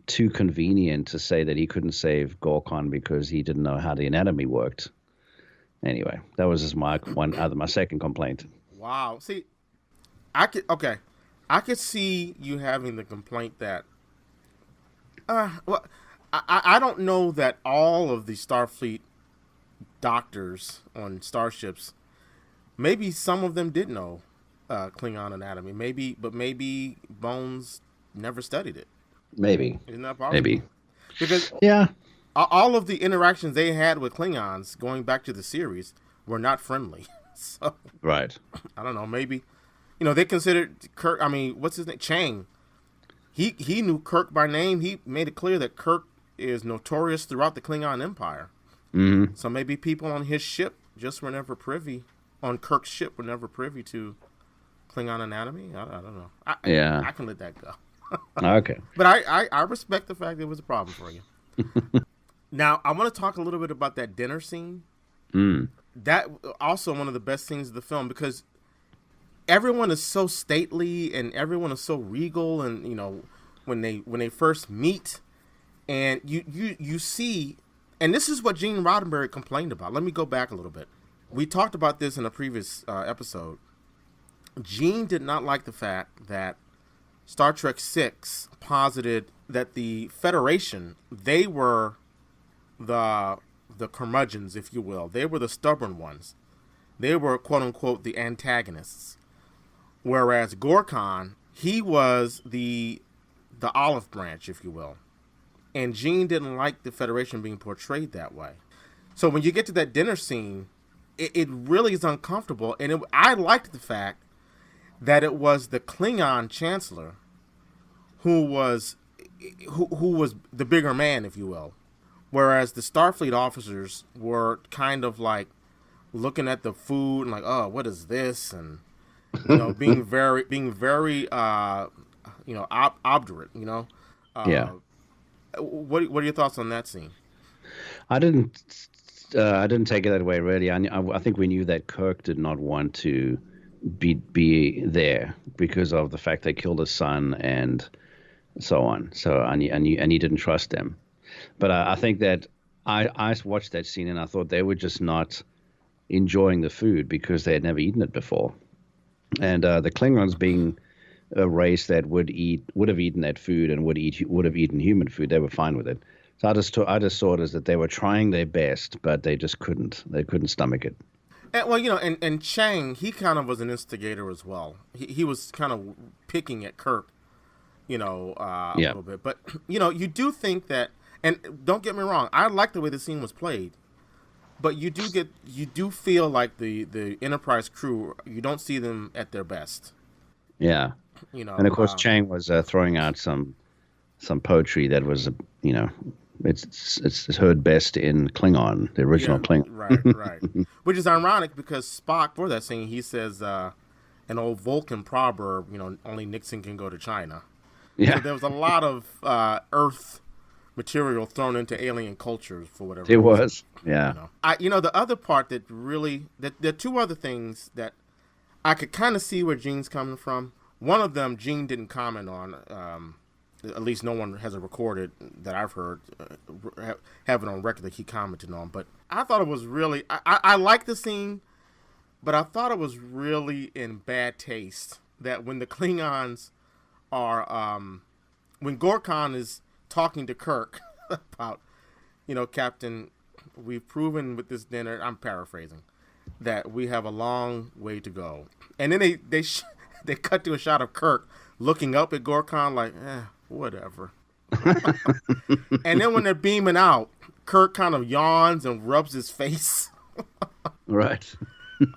too convenient to say that he couldn't save Gorkon because he didn't know how the anatomy worked. Anyway, that was just my second complaint. Wow. See, I could see you having the complaint that I don't know that all of the Starfleet doctors on starships, maybe some of them did know Klingon anatomy. Maybe Bones never studied it. Maybe. Isn't that possible? Maybe. Because all of the interactions they had with Klingons going back to the series were not friendly. So, right. I don't know. Maybe, they considered Kirk. I mean, what's his name? Chang. He knew Kirk by name. He made it clear that Kirk is notorious throughout the Klingon Empire. Mm-hmm. So maybe people on his ship just were never privy. On Kirk's ship were never privy to Klingon anatomy. I don't know. I can let that go. Okay. But I respect the fact that it was a problem for you. Now, I want to talk a little bit about that dinner scene. That also one of the best scenes of the film, because everyone is so stately and everyone is so regal, and when they first meet, and you see, and this is what Gene Roddenberry complained about. Let me go back a little bit. We talked about this in a previous episode. Gene did not like the fact that Star Trek VI posited that the Federation, they were the curmudgeons, if you will. They were the stubborn ones. They were, quote unquote, the antagonists. Whereas Gorkon, he was the olive branch, if you will. And Gene didn't like the Federation being portrayed that way. So when you get to that dinner scene, it really is uncomfortable. And I liked the fact that it was the Klingon Chancellor who was the bigger man, if you will. Whereas the Starfleet officers were kind of like looking at the food and like, oh, what is this? And being very obdurate. What are your thoughts on that scene? I didn't take it that way, really. I think we knew that Kirk did not want to be there because of the fact they killed his son and so on. So and he didn't trust them. But I think that I watched that scene and I thought they were just not enjoying the food because they had never eaten it before. And the Klingons, being a race that would have eaten that food and would have eaten human food, they were fine with it. So I just saw it as that they were trying their best, but they just couldn't. They couldn't stomach it. And and Chang, he kind of was an instigator as well. He was kind of picking at Kirk, a little bit. But you do think that. And don't get me wrong, I like the way the scene was played, but you do feel like the Enterprise crew, you don't see them at their best. Yeah. And of course Chang was throwing out some poetry that was it's heard best in Klingon, the original Klingon. Right. Which is ironic because Spock, for that scene, he says an old Vulcan proverb, only Nixon can go to China. Yeah. So there was a lot of Earth material thrown into alien cultures for whatever It reason. was. Yeah. The other part that really, there are two other things that I could kind of see where Gene's coming from. One of them, Gene didn't comment on. At least no one has a recorded that I've heard have it on record that he commented on. But I thought it was really, I like the scene, but I thought it was really in bad taste that when the Klingons are, when Gorkon is talking to Kirk about, Captain, we've proven with this dinner, I'm paraphrasing, that we have a long way to go. And then they cut to a shot of Kirk looking up at Gorkon like, whatever. And then when they're beaming out, Kirk kind of yawns and rubs his face. Right.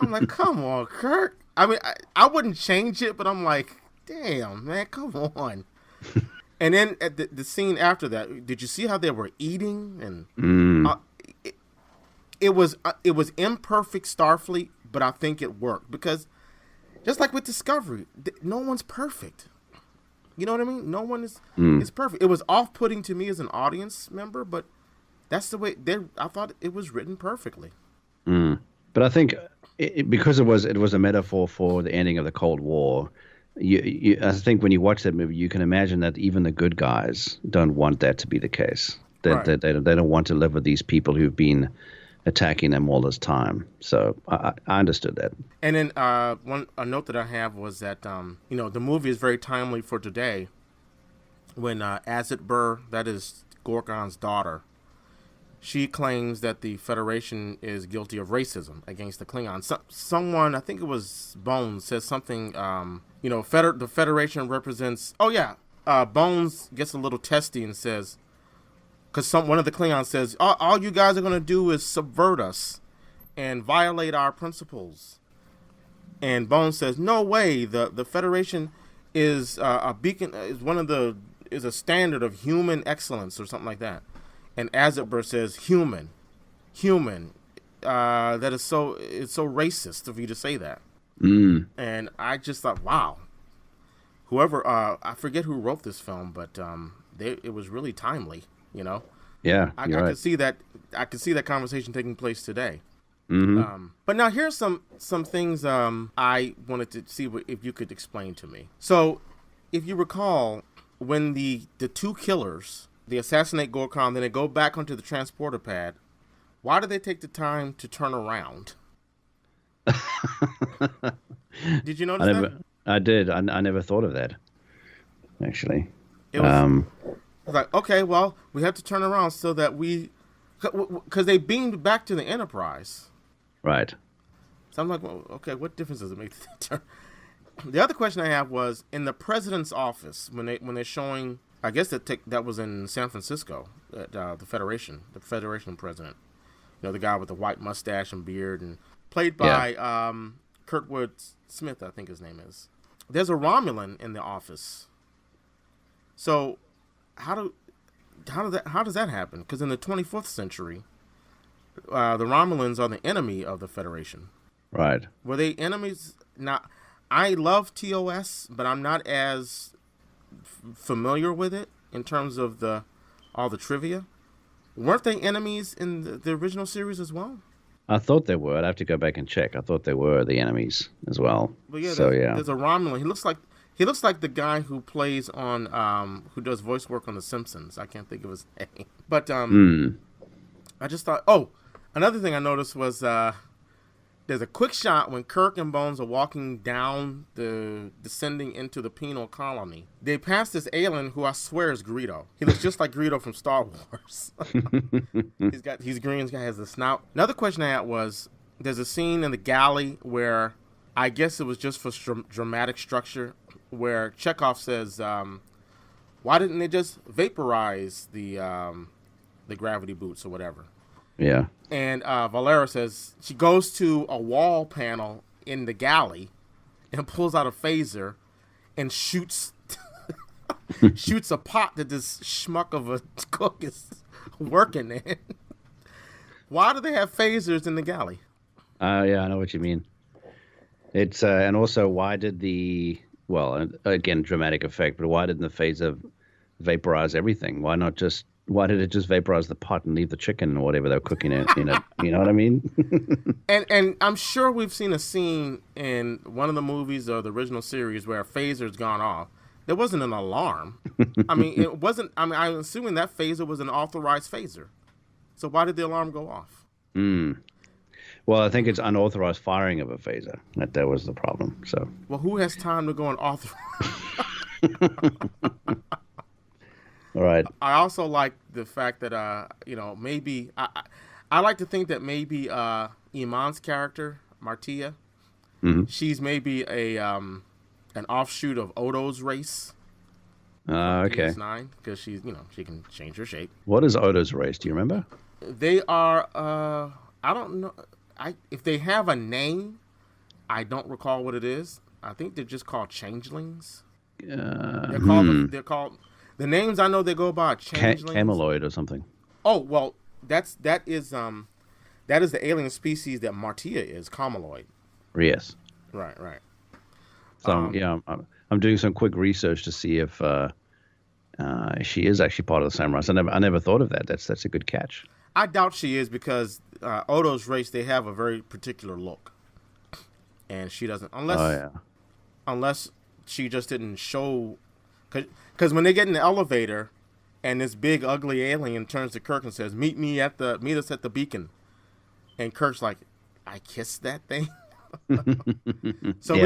I'm like, come on, Kirk. I mean, I wouldn't change it, but I'm like, damn, man, come on. And then at the scene after that, did you see how they were eating? And it was imperfect Starfleet, but I think it worked because just like with Discovery, no one's perfect. You know what I mean? No one is perfect. It was off-putting to me as an audience member, but that's the way I thought it was written perfectly. But I think because it was a metaphor for the ending of the Cold War. I think when you watch that movie, you can imagine that even the good guys don't want that to be the case. They don't want to live with these people who've been attacking them all this time. So I understood that. And then a note that I have was that the movie is very timely for today. When Azit Burr, that is Gorkon's daughter, she claims that the Federation is guilty of racism against the Klingons. Someone, I think it was Bones, says something. The Federation represents. Oh yeah, Bones gets a little testy and says, because one of the Klingons says, all you guys are going to do is subvert us and violate our principles. And Bones says, no way. The Federation is a beacon, is a standard of human excellence or something like that. And Azitber says, human. That is it's so racist of you to say that. And I just thought, wow. Whoever, I forget who wrote this film, but it was really timely. Yeah, I right. could see that. I could see that conversation taking place today. Mm-hmm. But now here's some things I wanted to see if you could explain to me. So, if you recall, when the two killers they assassinate Gorkon, then they go back onto the transporter pad. Why did they take the time to turn around? Did you notice that? I did. I never thought of that. Actually, it was like, okay, well, we have to turn around so that because they beamed back to the Enterprise. Right. So I'm like, well, okay, what difference does it make? The other question I have was in the president's office when they're showing. I guess that was in San Francisco at the Federation president. The guy with the white mustache and beard, and played by Kurtwood Smith, I think his name is. There's a Romulan in the office. So, how does that happen? Because in the 24th century, the Romulans are the enemy of the Federation. Right. Were they enemies? Now, I love TOS, but I'm not as familiar with it in terms of all the trivia. Weren't they enemies in the original series as well? I thought they were. I'd have to go back and check. I thought they were the enemies as well. But yeah, so there's a Romulan. He looks like the guy who plays on who does voice work on The Simpsons. I can't think of his name. But I just thought. Oh, another thing I noticed was there's a quick shot when Kirk and Bones are walking down descending into the penal colony. They pass this alien who I swear is Greedo. He looks just like Greedo from Star Wars. He's green, he has the snout. Another question I had was, there's a scene in the galley where I guess it was just for dramatic structure, where Chekhov says, why didn't they just vaporize the gravity boots or whatever? Yeah. And Valera says she goes to a wall panel in the galley and pulls out a phaser and shoots a pot that this schmuck of a cook is working in. Why do they have phasers in the galley? Yeah, I know what you mean. It's and also, why did the well, again, dramatic effect, but why didn't the phaser vaporize everything? Why did it just vaporize the pot and leave the chicken or whatever they were cooking in it? You know what I mean? And I'm sure we've seen a scene in one of the movies or the original series where a phaser's gone off. There wasn't an alarm. I mean, it wasn't. I mean, I'm assuming that phaser was an authorized phaser. So why did the alarm go off? Well, I think it's unauthorized firing of a phaser. That was the problem. So. Well, who has time to go and authorize? All right. I also like the fact that maybe I like to think that maybe Iman's character Martia, she's maybe an offshoot of Odo's race. Okay. DS9, because she can change her shape. What is Odo's race? Do you remember? They are I don't know. If they have a name, I don't recall what it is. I think they're just called changelings. They're called. The names I know they go by changelings. Cameloid or something. Oh well, that is the alien species that Martia is, Cameloid. Yes. Right. So I'm doing some quick research to see if she is actually part of the same race. I never thought of that. That's a good catch. I doubt she is because Odo's race, they have a very particular look, and she doesn't unless she just didn't show. Because when they get in the elevator, and this big ugly alien turns to Kirk and says, meet us at the beacon," and Kirk's like, "I kissed that thing." So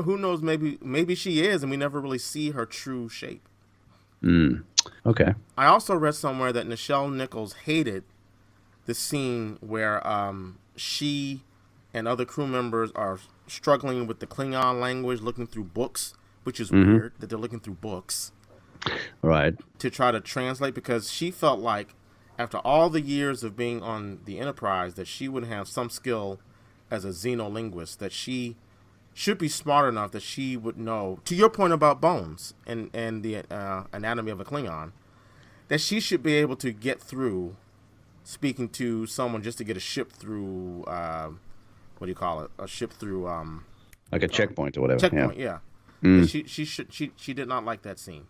who knows? Maybe she is, and we never really see her true shape. Okay. I also read somewhere that Nichelle Nichols hated the scene where she and other crew members are struggling with the Klingon language, looking through books, which is weird that they're looking through books. Right. To try to translate, because she felt like after all the years of being on the Enterprise that she would have some skill as a xenolinguist, that she should be smart enough that she would know, to your point about bones and the anatomy of a Klingon, that she should be able to get through speaking to someone just to get a ship through, what do you call it? A ship through... like a checkpoint or whatever. Checkpoint, yeah. She did not like that scene.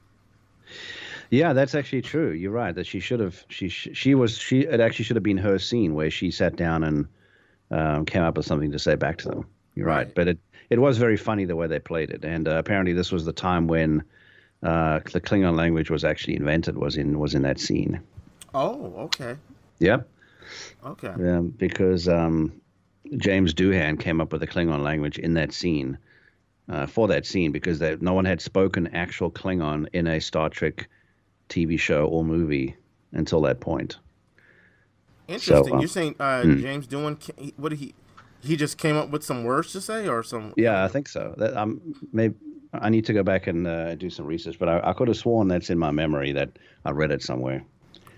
Yeah, that's actually true. You're right. That she should have. It actually should have been her scene where she sat down and came up with something to say back to them. You're right. But it was very funny the way they played it. And apparently this was the time when the Klingon language was actually invented. Was in that scene. Oh, okay. Yep. Okay. Because James Doohan came up with the Klingon language in that scene. For that scene, because no one had spoken actual Klingon in a Star Trek TV show or movie until that point. Interesting. So, you're saying James Doohan? What did he just came up with some words to say, or some? Yeah, I think so. Maybe I need to go back and do some research, but I could have sworn that's in my memory that I read it somewhere.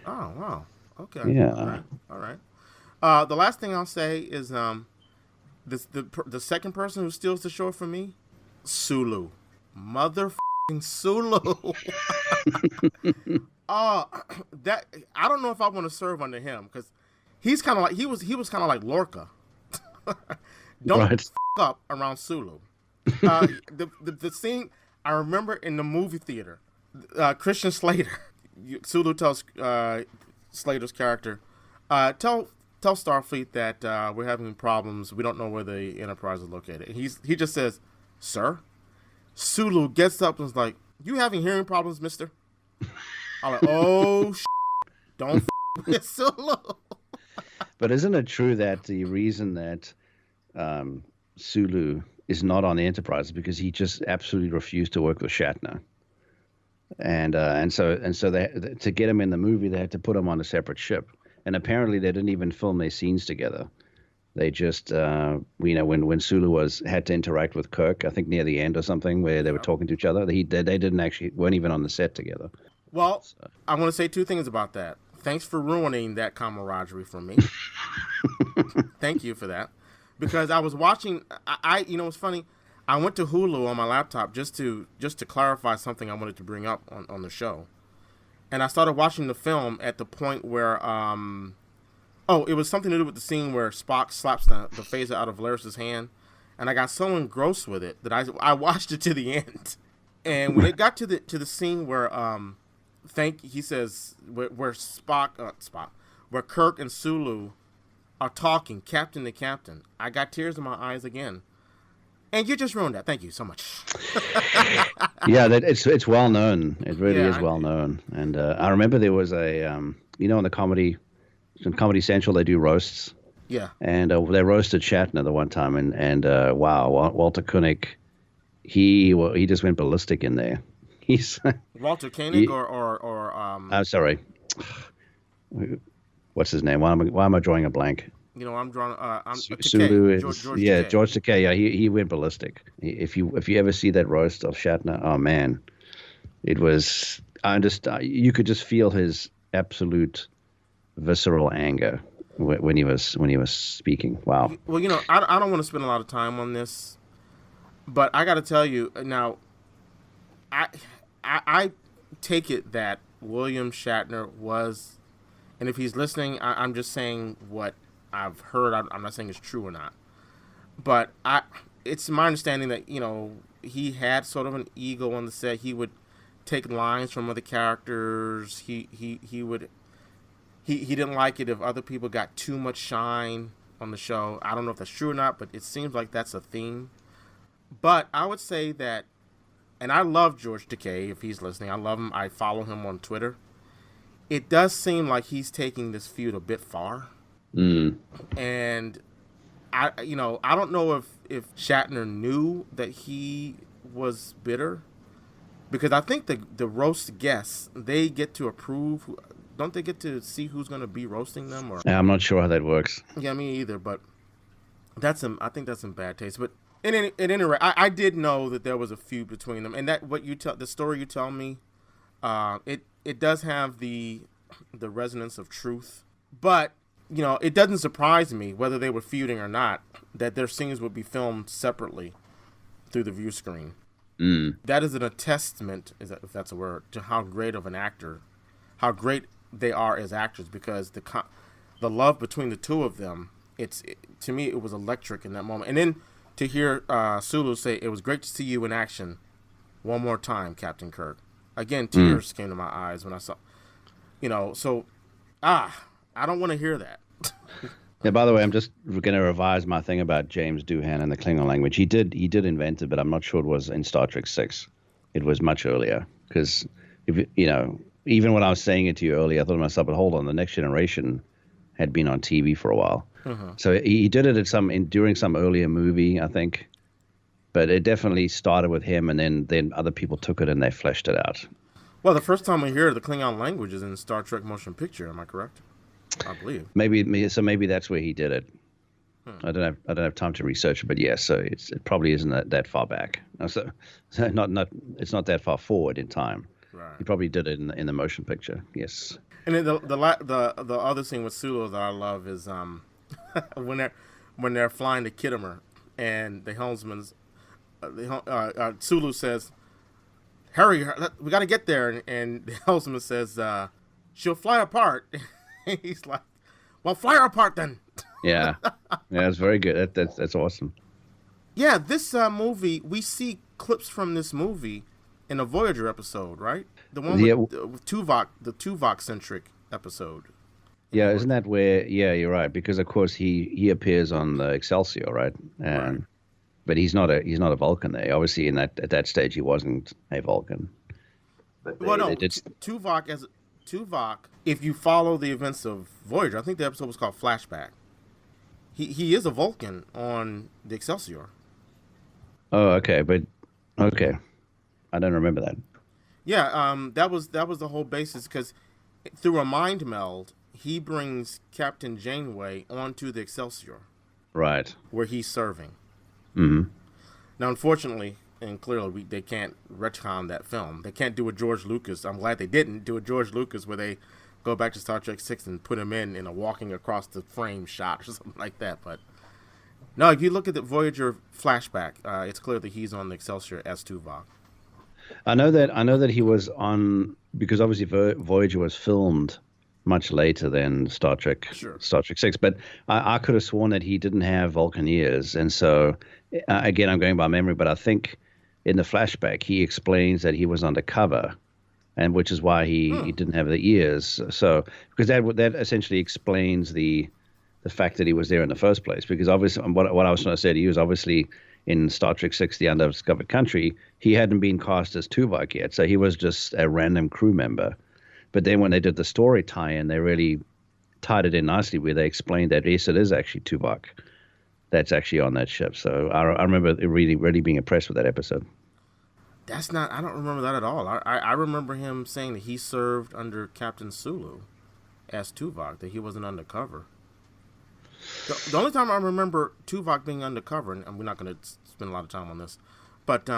Oh wow. Okay. Yeah. All right. The last thing I'll say is the second person who steals the show from me. Sulu, motherfucking Sulu. That I don't know if I want to serve under him, because he's kind of like he was kind of like Lorca. Don't up around Sulu. The scene I remember in the movie theater, Christian Slater, Sulu tells Slater's character, tell Starfleet that we're having problems. We don't know where the Enterprise is located. He just says, "Sir." Sulu gets up and is like, "You having hearing problems, mister?" I'm like, "Oh, don't with Sulu." But isn't it true that the reason that Sulu is not on the Enterprise is because he just absolutely refused to work with Shatner, and so they, to get him in the movie, they had to put him on a separate ship, and apparently they didn't even film their scenes together. They just, when Sulu had to interact with Kirk, I think near the end or something, where they were talking to each other, they weren't even on the set together. Well, so. I want to say two things about that. Thanks for ruining that camaraderie for me. Thank you for that, because I was watching. It's funny. I went to Hulu on my laptop just to clarify something I wanted to bring up on the show, and I started watching the film at the point where it was something to do with the scene where Spock slaps the phaser out of Valeris's hand, and I got so engrossed with it that I watched it to the end, And when it got to the scene where he says where Spock, where Kirk and Sulu are talking, captain to captain, I got tears in my eyes again. And you just ruined that. Thank you so much. Yeah, it's well known. It really is well known. And I remember there was a on the Comedy Central they do roasts. Yeah. And they roasted Shatner the one time, and wow, Walter Koenig, he just went ballistic in there. He's Walter Koenig I'm sorry. What's his name? Why am I drawing a blank? I'm drawing. Sulu George Takei. George Takei. Yeah, he went ballistic. If you ever see that roast of Shatner, oh man, it was. I understand. You could just feel his absolute visceral anger when he was speaking. Wow. Well, I don't want to spend a lot of time on this, but I got to tell you now. I take it that William Shatner was, and if he's listening, I'm just saying what I've heard. I'm not saying it's true or not, but it's my understanding that he had sort of an ego on the set. He would take lines from other characters. He didn't like it if other people got too much shine on the show. I don't know if that's true or not, but it seems like that's a theme. But I would say that, and I love George Takei if he's listening. I love him. I follow him on Twitter. It does seem like he's taking this feud a bit far. And I don't know if Shatner knew that he was bitter, because I think the roast guests, they get to approve. Don't they get to see who's going to be roasting them? Or I'm not sure how that works. Yeah, me either. But I think that's in bad taste. But at any rate, I did know that there was a feud between them, and that the story you tell me, it does have the resonance of truth. But it doesn't surprise me, whether they were feuding or not, that their scenes would be filmed separately through the view screen. That is a testament, if that's a word, to how great of an actor, how great they are as actors, because the love between the two of them, to me, it was electric in that moment. And then to hear Sulu say, "It was great to see you in action one more time, Captain Kirk." Again, tears came to my eyes when I saw, so, I don't want to hear that. Yeah, by the way, I'm just going to revise my thing about James Doohan and the Klingon language. He did invent it, but I'm not sure it was in Star Trek 6. It was much earlier, because, even when I was saying it to you earlier, I thought to myself, but hold on, the Next Generation had been on TV for a while. So he did it during some earlier movie, I think. But it definitely started with him, and then other people took it and they fleshed it out. Well, the first time we hear the Klingon language is in Star Trek Motion Picture. Am I correct? I believe. Maybe that's where he did it. I don't have time to research it, but yes, so it probably isn't that far back. So not it's not that far forward in time. Right. He probably did it in the motion picture. Yes. And then the other scene with Sulu that I love is when they're flying to Kittimer, and the helmsman's Sulu says, "Hurry, we got to get there," and the helmsman says, "She'll fly apart." He's like, "Well, fly her apart then." Yeah, it's very good. That's awesome. Yeah, this movie, we see clips from this movie in a Voyager episode, right? The one with Tuvok, the Tuvok-centric episode. Yeah, isn't that where? Yeah, you're right. Because of course he appears on the Excelsior, right? Right. But he's not a Vulcan there. Obviously, at that stage, he wasn't a Vulcan. But Tuvok, if you follow the events of Voyager, I think the episode was called Flashback. He is a Vulcan on the Excelsior. Oh, okay, I don't remember that. Yeah, that was the whole basis, because through a mind meld, he brings Captain Janeway onto the Excelsior. Right. Where he's serving. Mm-hmm. Now, unfortunately, and clearly, they can't retcon that film. They can't do a George Lucas. I'm glad they didn't do a George Lucas where they go back to Star Trek 6 and put him in a walking across the frame shot or something like that. But no, if you look at the Voyager flashback, it's clear that he's on the Excelsior as Tuvok. I know that he was on, because obviously Voyager was filmed much later than Star Trek 6, but I could have sworn that he didn't have Vulcan ears, and so again, I'm going by memory, but I think in the flashback, he explains that he was undercover, and which is why he didn't have the ears. So because that essentially explains the fact that he was there in the first place. Because obviously, what I was trying to say to you is obviously in Star Trek 6, The Undiscovered Country, he hadn't been cast as Tuvok yet, so he was just a random crew member. But then when they did the story tie-in, they really tied it in nicely where they explained that, yes, it is actually Tuvok that's actually on that ship. So I remember really being impressed with that episode. I don't remember that at all. I remember him saying that he served under Captain Sulu as Tuvok, that he wasn't undercover. The only time I remember Tuvok being undercover, and we're not going to spend a lot of time on this, but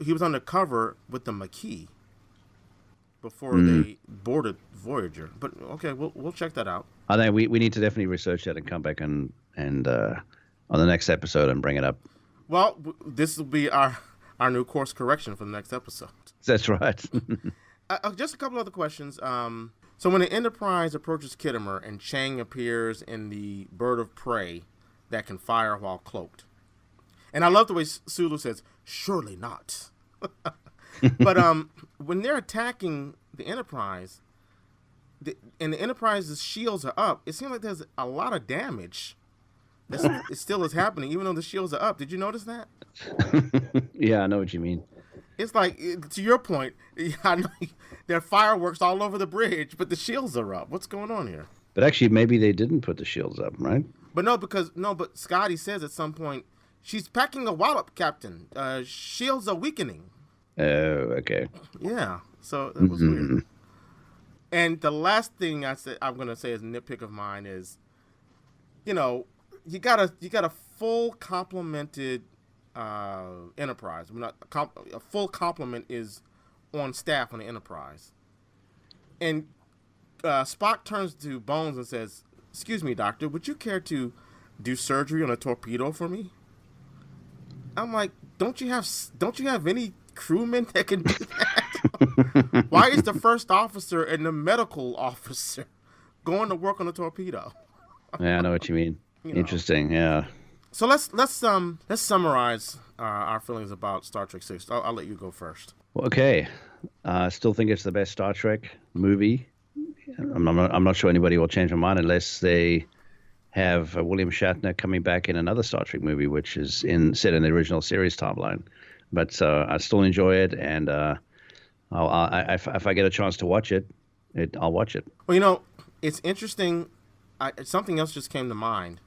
he was undercover with the Maquis before they boarded Voyager. But okay, we'll check that out. I think we need to definitely research that and come back and on the next episode and bring it up. Well, this will be our new course correction for the next episode. That's right. Just a couple other questions. So when the Enterprise approaches Khitomer and Chang appears in the bird of prey that can fire while cloaked. And I love the way Sulu says, "Surely not." But when they're attacking the Enterprise, and the Enterprise's shields are up, it seems like there's a lot of damage. It still is happening, even though the shields are up. Did you notice that? Yeah, I know what you mean. It's like, to your point, I know there are fireworks all over the bridge, but the shields are up. What's going on here? But actually, maybe they didn't put the shields up, right? But Scotty says at some point, she's packing a wallop, Captain. Shields are weakening. Oh, okay. Yeah, so that was weird. And the last thing I'm going to say is a nitpick of mine is, you got a full complemented Enterprise. A full complement is on staff on the Enterprise. And Spock turns to Bones and says, "Excuse me, Doctor, would you care to do surgery on a torpedo for me?" I'm like, don't you have any crewmen that can do that? Why is the first officer and the medical officer going to work on a torpedo? Yeah, I know what you mean. Interesting, yeah. So let's summarize our feelings about Star Trek 6. I'll let you go first. Okay, I still think it's the best Star Trek movie. I'm not sure anybody will change their mind unless they have William Shatner coming back in another Star Trek movie, which is set in the original series timeline. But I still enjoy it, and if I get a chance to watch it, I'll watch it. Well, it's interesting. Something else just came to mind.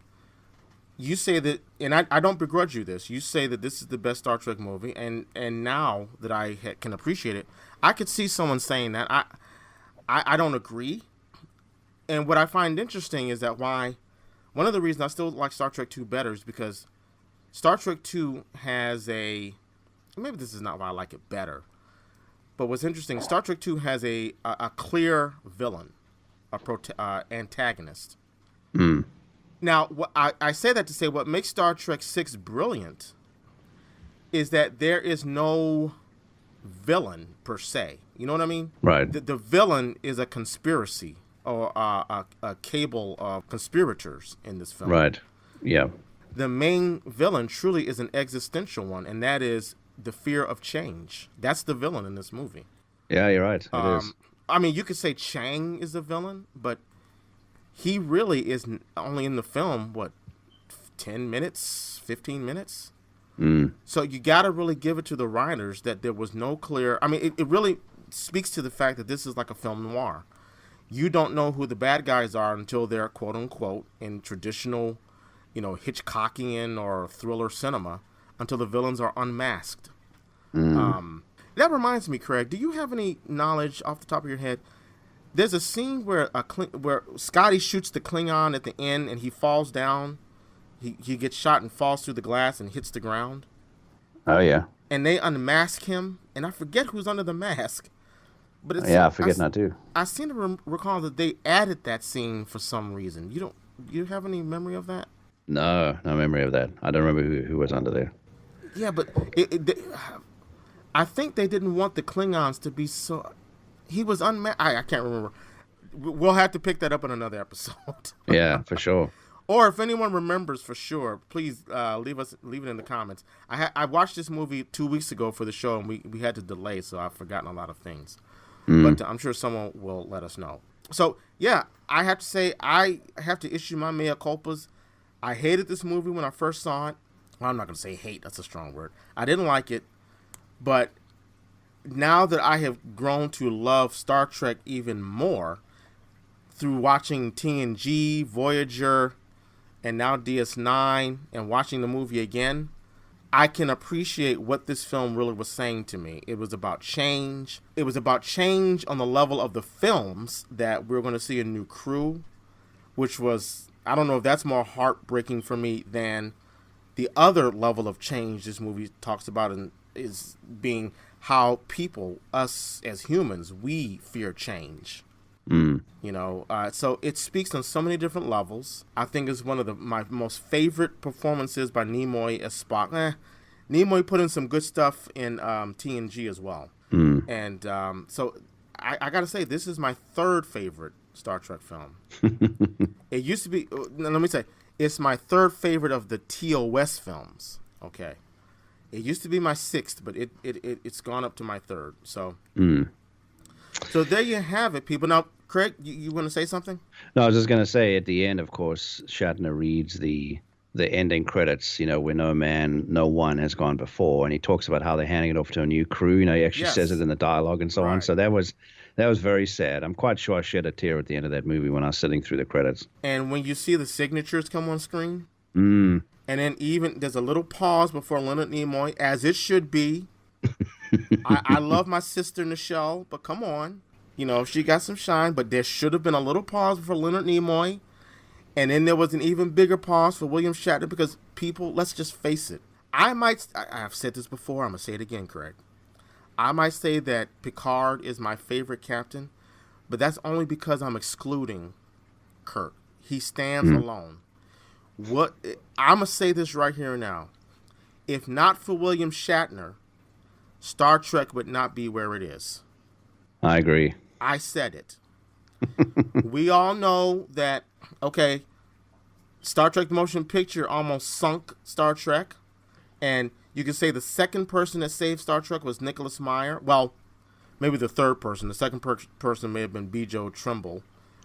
You say that, and I don't begrudge you this. You say that this is the best Star Trek movie, and now that I can appreciate it, I could see someone saying that. I don't agree. And what I find interesting is that one of the reasons I still like Star Trek 2 better is because Star Trek 2 has maybe this is not why I like it better, but what's interesting, Star Trek 2 has a clear villain, antagonist. Now, I say that to say what makes Star Trek 6 brilliant is that there is no villain per se. You know what I mean? Right. The villain is a conspiracy or a cable of conspirators in this film. Right. Yeah. The main villain truly is an existential one, and that is the fear of change. That's the villain in this movie. Yeah, you're right. It is. I mean, you could say Chang is the villain, but he really is only in the film, 10 minutes, 15 minutes? So you got to really give it to the writers that there was no clear... I mean, it really speaks to the fact that this is like a film noir. You don't know who the bad guys are until they're, quote-unquote, in traditional, Hitchcockian or thriller cinema, until the villains are unmasked. That reminds me, Craig, do you have any knowledge off the top of your head? There's a scene where Scotty shoots the Klingon at the end and he falls down. He gets shot and falls through the glass and hits the ground. Oh, yeah. And they unmask him, and I forget who's under the mask. But I forget now too. I seem to recall that they added that scene for some reason. You have any memory of that? No memory of that. I don't remember who was under there. Yeah, but I think they didn't want the Klingons to be so... He was unmasked. I can't remember. We'll have to pick that up in another episode. Yeah, for sure. Or if anyone remembers for sure, please leave it in the comments. I watched this movie 2 weeks ago for the show, and we had to delay, so I've forgotten a lot of things. But I'm sure someone will let us know. So, yeah, I have to say, I have to issue my mea culpas. I hated this movie when I first saw it. Well, I'm not going to say hate. That's a strong word. I didn't like it. But now that I have grown to love Star Trek even more through watching TNG, Voyager, and now DS9, and watching the movie again, I can appreciate what this film really was saying to me. It was about change. It was about change on the level of the films, that we're going to see a new crew, which was, I don't know if that's more heartbreaking for me than the other level of change this movie talks about, and is being how people, us as humans, we fear change. So it speaks on so many different levels. I think it's one of my most favorite performances by Nimoy as Spock. Nimoy put in some good stuff in TNG as well. And so I got to say, this is my third favorite Star Trek film. It used to be, let me say, it's my third favorite of the TOS films. Okay. It used to be my sixth, but it's gone up to my third. So So there you have it, people. Now, Craig, you want to say something? No, I was just going to say, at the end, of course, Shatner reads the ending credits, where no one has gone before, and he talks about how they're handing it off to a new crew. He actually says it in the dialogue and so on. So that was very sad. I'm quite sure I shed a tear at the end of that movie when I was sitting through the credits. And when you see the signatures come on screen, and then even there's a little pause before Leonard Nimoy, as it should be. I love my sister Nichelle, but come on. She got some shine, but there should have been a little pause for Leonard Nimoy. And then there was an even bigger pause for William Shatner, because people, let's just face it. I've said this before, I'm going to say it again, Craig. I might say that Picard is my favorite captain, but that's only because I'm excluding Kirk. He stands alone. I'm going to say this right here and now. If not for William Shatner, Star Trek would not be where it is. I agree. I said it. We all know that, okay, Star Trek the Motion Picture almost sunk Star Trek. And you can say the second person that saved Star Trek was Nicholas Meyer. Well, maybe the third person. The second person may have been B. Joe Trimble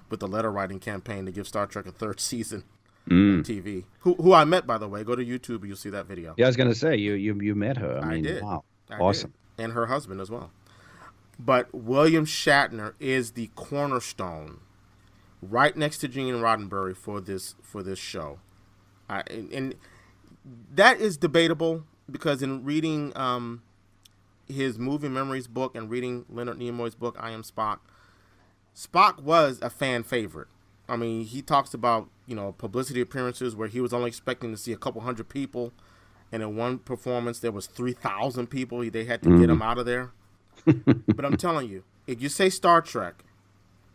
with the letter writing campaign to give Star Trek a third season on TV. Who I met, by the way. Go to YouTube and you'll see that video. Yeah, I was going to say, you met her. I mean, did. Wow. Awesome. And her husband as well. But William Shatner is the cornerstone, right next to Gene Roddenberry for this show. And that is debatable, because in reading his Movie Memories book and reading Leonard Nimoy's book, I Am Spock, Spock was a fan favorite. I mean, he talks about, publicity appearances where he was only expecting to see a couple hundred people. And in one performance, there was 3,000 people. They had to get him out of there. But I'm telling you, if you say Star Trek,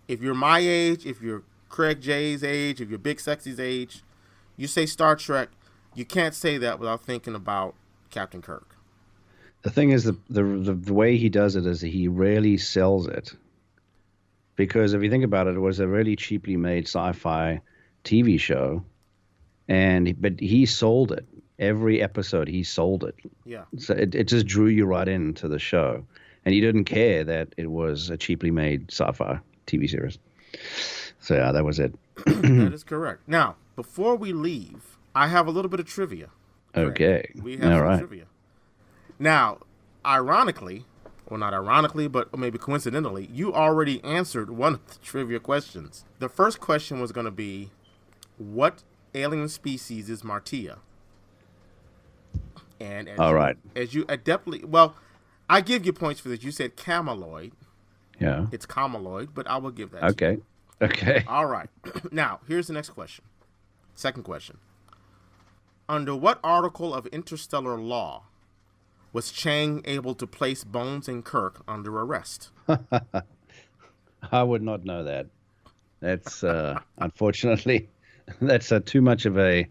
if you're my age, if you're Craig J's age, if you're Big Sexy's age, you say Star Trek, you can't say that without thinking about Captain Kirk. The thing is, the way he does it is he rarely sells it. Because if you think about it, it was a really cheaply made sci-fi TV show, but he sold it. Every episode, he sold it. Yeah. So it just drew you right into the show. And you didn't care that it was a cheaply made sci-fi TV series. So, yeah, that was it. That is correct. Now, before we leave, I have a little bit of trivia. Okay. We have some trivia. Now, ironically, or not ironically, but maybe coincidentally, you already answered one of the trivia questions. The first question was going to be, what alien species is Martia? And as you adeptly, well, I give you points for this. You said cameloid. Yeah. It's cameloid, but I will give that to you. Okay. All right. Now, here's the next question. Second question. Under what article of interstellar law was Chang able to place Bones and Kirk under arrest? I would not know that. That's, unfortunately, that's too much of a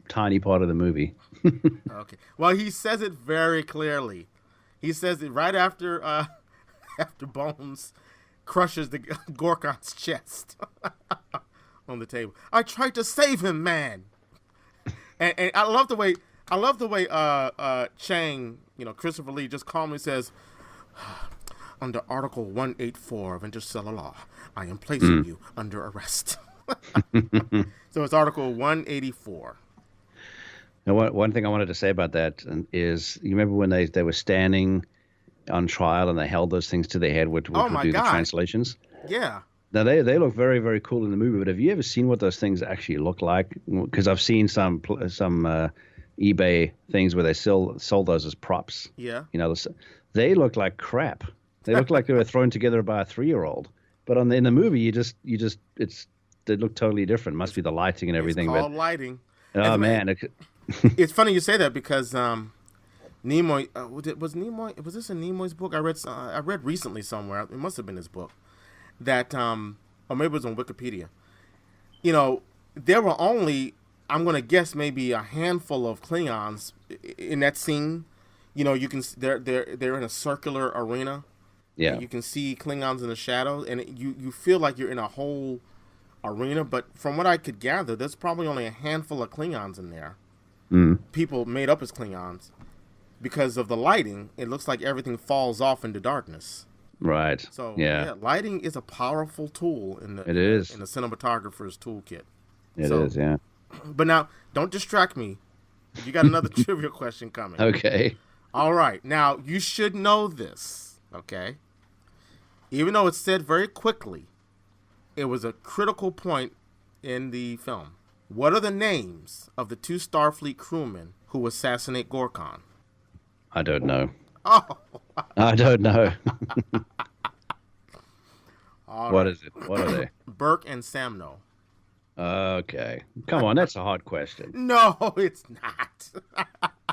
tiny part of the movie. Okay. Well, he says it very clearly. He says it right after after Bones crushes the Gorkon's chest. on the table. I tried to save him, man. And I love the way Chang, Christopher Lee just calmly says, under Article 184 of Interstellar Law, I am placing you under arrest. So it's Article 184. Now, one thing I wanted to say about that is, you remember when they were standing on trial and they held those things to their head, which would do the translations? Yeah. Now, they look very, very cool in the movie, but have you ever seen what those things actually look like? Because I've seen some eBay things where they sold those as props. Yeah. They look like crap. They look like they were thrown together by a 3-year-old. But in the movie, they look totally different. Must be the lighting and everything. It's called lighting. Oh, man. It's funny you say that because Nimoy, was this in Nimoy's book? I read recently somewhere, it must have been his book, that, or maybe it was on Wikipedia. There were only, I'm going to guess, maybe a handful of Klingons in that scene. You can, they're in a circular arena. Yeah. You can see Klingons in the shadow, and you feel like you're in a whole arena. But from what I could gather, there's probably only a handful of Klingons in there. People made up as Klingons. Because of the lighting, it looks like everything falls off into darkness. Right. So yeah, lighting is a powerful tool in the cinematographer's toolkit. It is, yeah. But now, don't distract me. You got another trivia question coming. Okay. All right. Now, you should know this, okay? Even though it's said very quickly, it was a critical point in the film. What are the names of the 2 Starfleet crewmen who assassinate Gorkon? I don't know. Oh. I don't know. What is it? What are they? Burke and Samno. Okay. Come on, that's a hard question. No, it's not.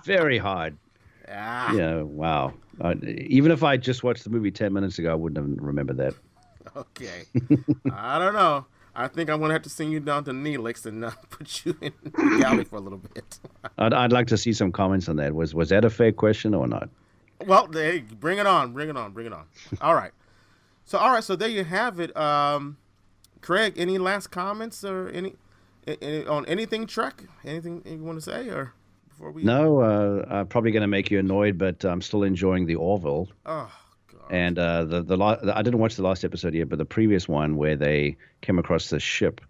Very hard. Yeah, wow. Even if I just watched the movie 10 minutes ago, I wouldn't have remembered that. Okay. I don't know. I think I'm going to have to send you down to Neelix and put you in the galley for a little bit. I'd like to see some comments on that. Was that a fair question or not? Well, hey, bring it on. All right. So there you have it. Craig, any last comments or any on anything, Trek? Anything you want to say, or before we? No, I'm probably going to make you annoyed, but I'm still enjoying the Orville. Oh God. And I didn't watch the last episode yet, but the previous one where they came across this ship,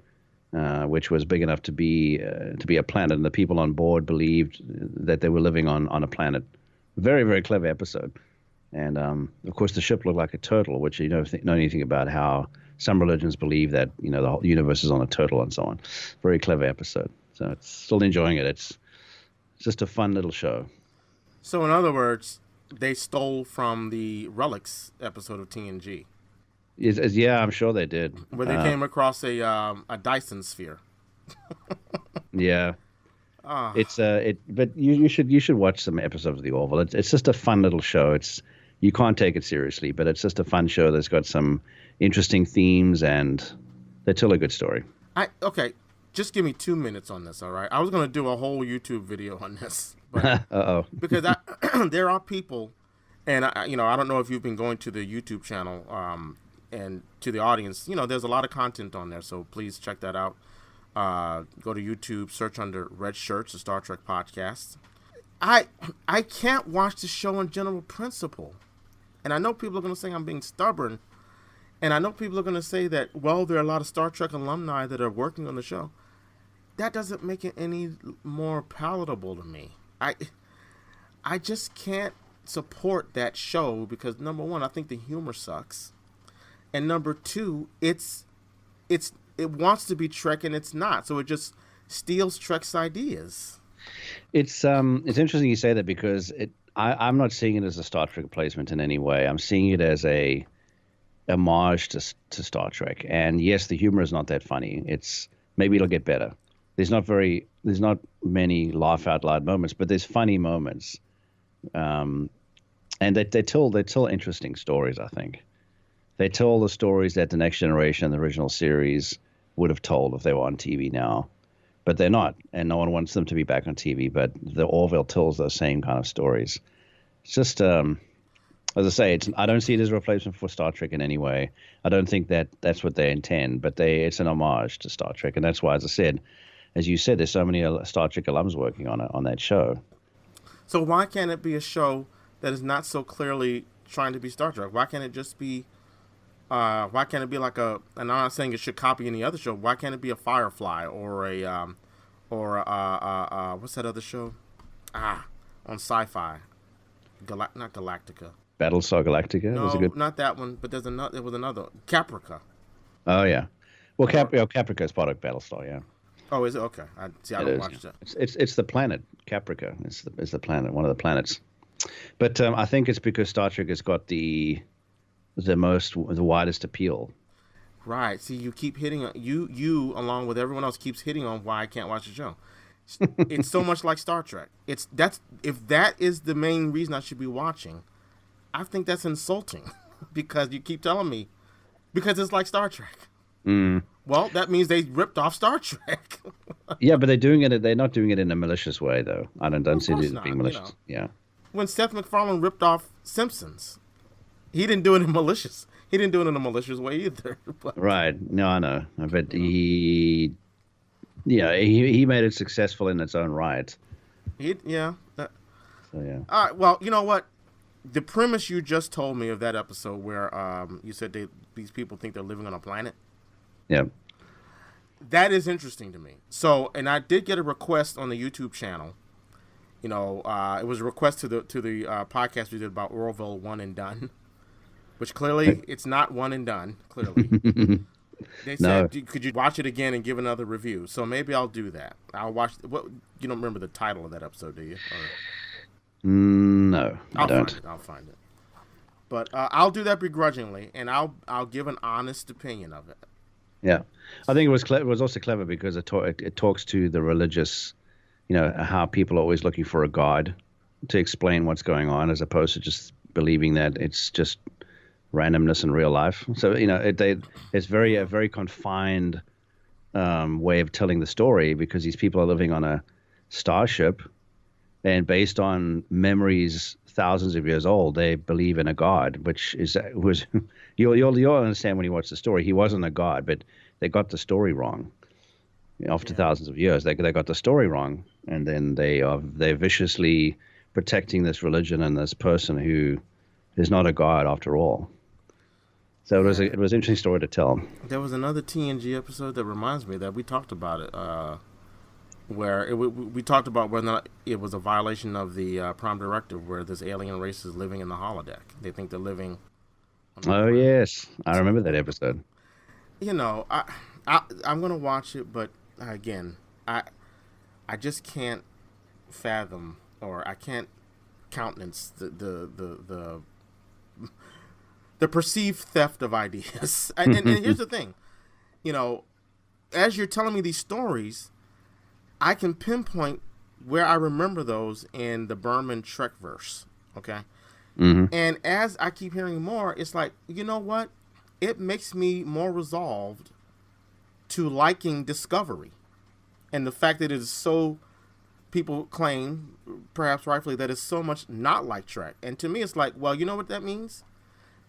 which was big enough to be a planet, and the people on board believed that they were living on a planet. Very, very clever episode. And of course, the ship looked like a turtle, which you know anything about how some religions believe that the whole universe is on a turtle and so on. Very clever episode. So it's still enjoying it. It's just a fun little show. So in other words, they stole from the Relics episode of TNG. Yeah, I'm sure they did. Where they came across a Dyson sphere. Yeah. But you should watch some episodes of the Orville. It's just a fun little show. You can't take it seriously, but it's just a fun show that's got some interesting themes and they tell a good story. Okay, just give me 2 minutes on this, all right? I was going to do a whole YouTube video on this, but because there are people, and I don't know if you've been going to the YouTube channel and to the audience. There's a lot of content on there, so please check that out. Go to YouTube, search under Red Shirts, the Star Trek podcast. I can't watch the show on general principle. And I know people are going to say I'm being stubborn. And I know people are going to say that, well, there are a lot of Star Trek alumni that are working on the show. That doesn't make it any more palatable to me. I just can't support that show because, number one, I think the humor sucks. And number two, it wants to be Trek and it's not. So it just steals Trek's ideas. It's interesting you say that because I'm not seeing it as a Star Trek replacement in any way. I'm seeing it as a homage to Star Trek. And yes, the humor is not that funny. Maybe it'll get better. There's not many laugh out loud moments, but there's funny moments. And they tell interesting stories, I think. They tell the stories that the Next Generation, the original series, would have told if they were on TV now. But they're not, and no one wants them to be back on TV. But the Orville tells those same kind of stories. It's just a As I say, I don't see it as a replacement for Star Trek in any way. I don't think that's what they intend, but it's an homage to Star Trek, and that's why, as I said, as you said, there's so many Star Trek alums working on that show. So why can't it be a show that is not so clearly trying to be Star Trek? Why can't it just be? Why can't it be like a? And I'm not saying it should copy any other show. Why can't it be a Firefly or what's that other show? On Sci-Fi, not Galactica. Battlestar Galactica. No, was a good... not that one. But there was another Caprica. Oh yeah, well Caprica is part of Battlestar. Yeah. Oh, is it? Okay. I don't watch that. It's the planet Caprica. It's the planet, one of the planets. But I think it's because Star Trek has got the widest appeal. Right. See, you keep hitting on you along with everyone else keeps hitting on why I can't watch the show. It's so much like Star Trek. If that is the main reason I should be watching, I think that's insulting because you keep telling me because it's like Star Trek. Mm. Well, that means they ripped off Star Trek. Yeah, but they're not doing it in a malicious way, though. I don't see it as being malicious. Yeah. When Seth MacFarlane ripped off Simpsons, he didn't do it in malicious. He didn't do it in a malicious way either. But... Right. No, I know. But he made it successful in its own right. So, yeah. All right. Well, you know what? The premise you just told me of that episode where you said these people think they're living on a planet. Yeah. That is interesting to me. So, and I did get a request on the YouTube channel. You know, it was a request to the podcast we did about Orville One and Done, which clearly it's not one and done. Clearly, they said, "Could you watch it again and give another review?" So maybe I'll do that. I'll watch. What you don't remember the title of that episode, do you? No, I don't. I'll find it. But I'll do that begrudgingly, and I'll give an honest opinion of it. Yeah, I think it was clever. It was also clever because it talks to the religious, how people are always looking for a god to explain what's going on, as opposed to just believing that it's just randomness in real life. So it's a very confined way of telling the story because these people are living on a starship, and based on memories thousands of years old, they believe in a god, which was you'll understand when you watch the story. He wasn't a god, but they got the story wrong. After thousands of years, they got the story wrong, and then they're viciously protecting this religion and this person who is not a god after all. So it was an interesting story to tell. There was another TNG episode that reminds me that we talked about it, where we talked about whether or not it was a violation of the Prime Directive, where this alien race is living in the holodeck. They think they're living. Oh yes, I remember that episode. I'm gonna watch it, but again, I just can't fathom, or I can't countenance the perceived theft of ideas. and here's the thing, as you're telling me these stories, I can pinpoint where I remember those in the Berman Trekverse. Okay. Mm-hmm. And as I keep hearing more, it's like, you know what? It makes me more resolved to liking Discovery. And the fact that it is so, people claim, perhaps rightfully, that it's so much not like Trek. And to me, it's like, well, you know what that means?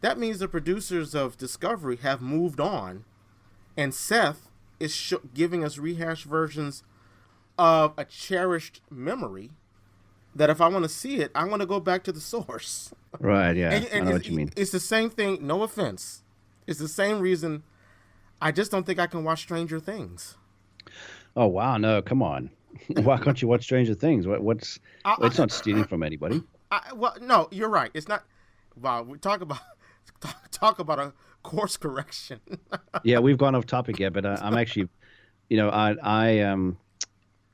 That means the producers of Discovery have moved on, and Seth is giving us rehashed versions of a cherished memory that if I want to see it, I want to go back to the source. Right, yeah. And I know what you mean. It's the same thing, no offense. It's the same reason I just don't think I can watch Stranger Things. Oh, wow. No, come on. Why can't you watch Stranger Things? It's not stealing from anybody. Well, no, you're right. It's not. Wow, we talk about a course correction. Yeah, we've gone off topic here, but I'm actually,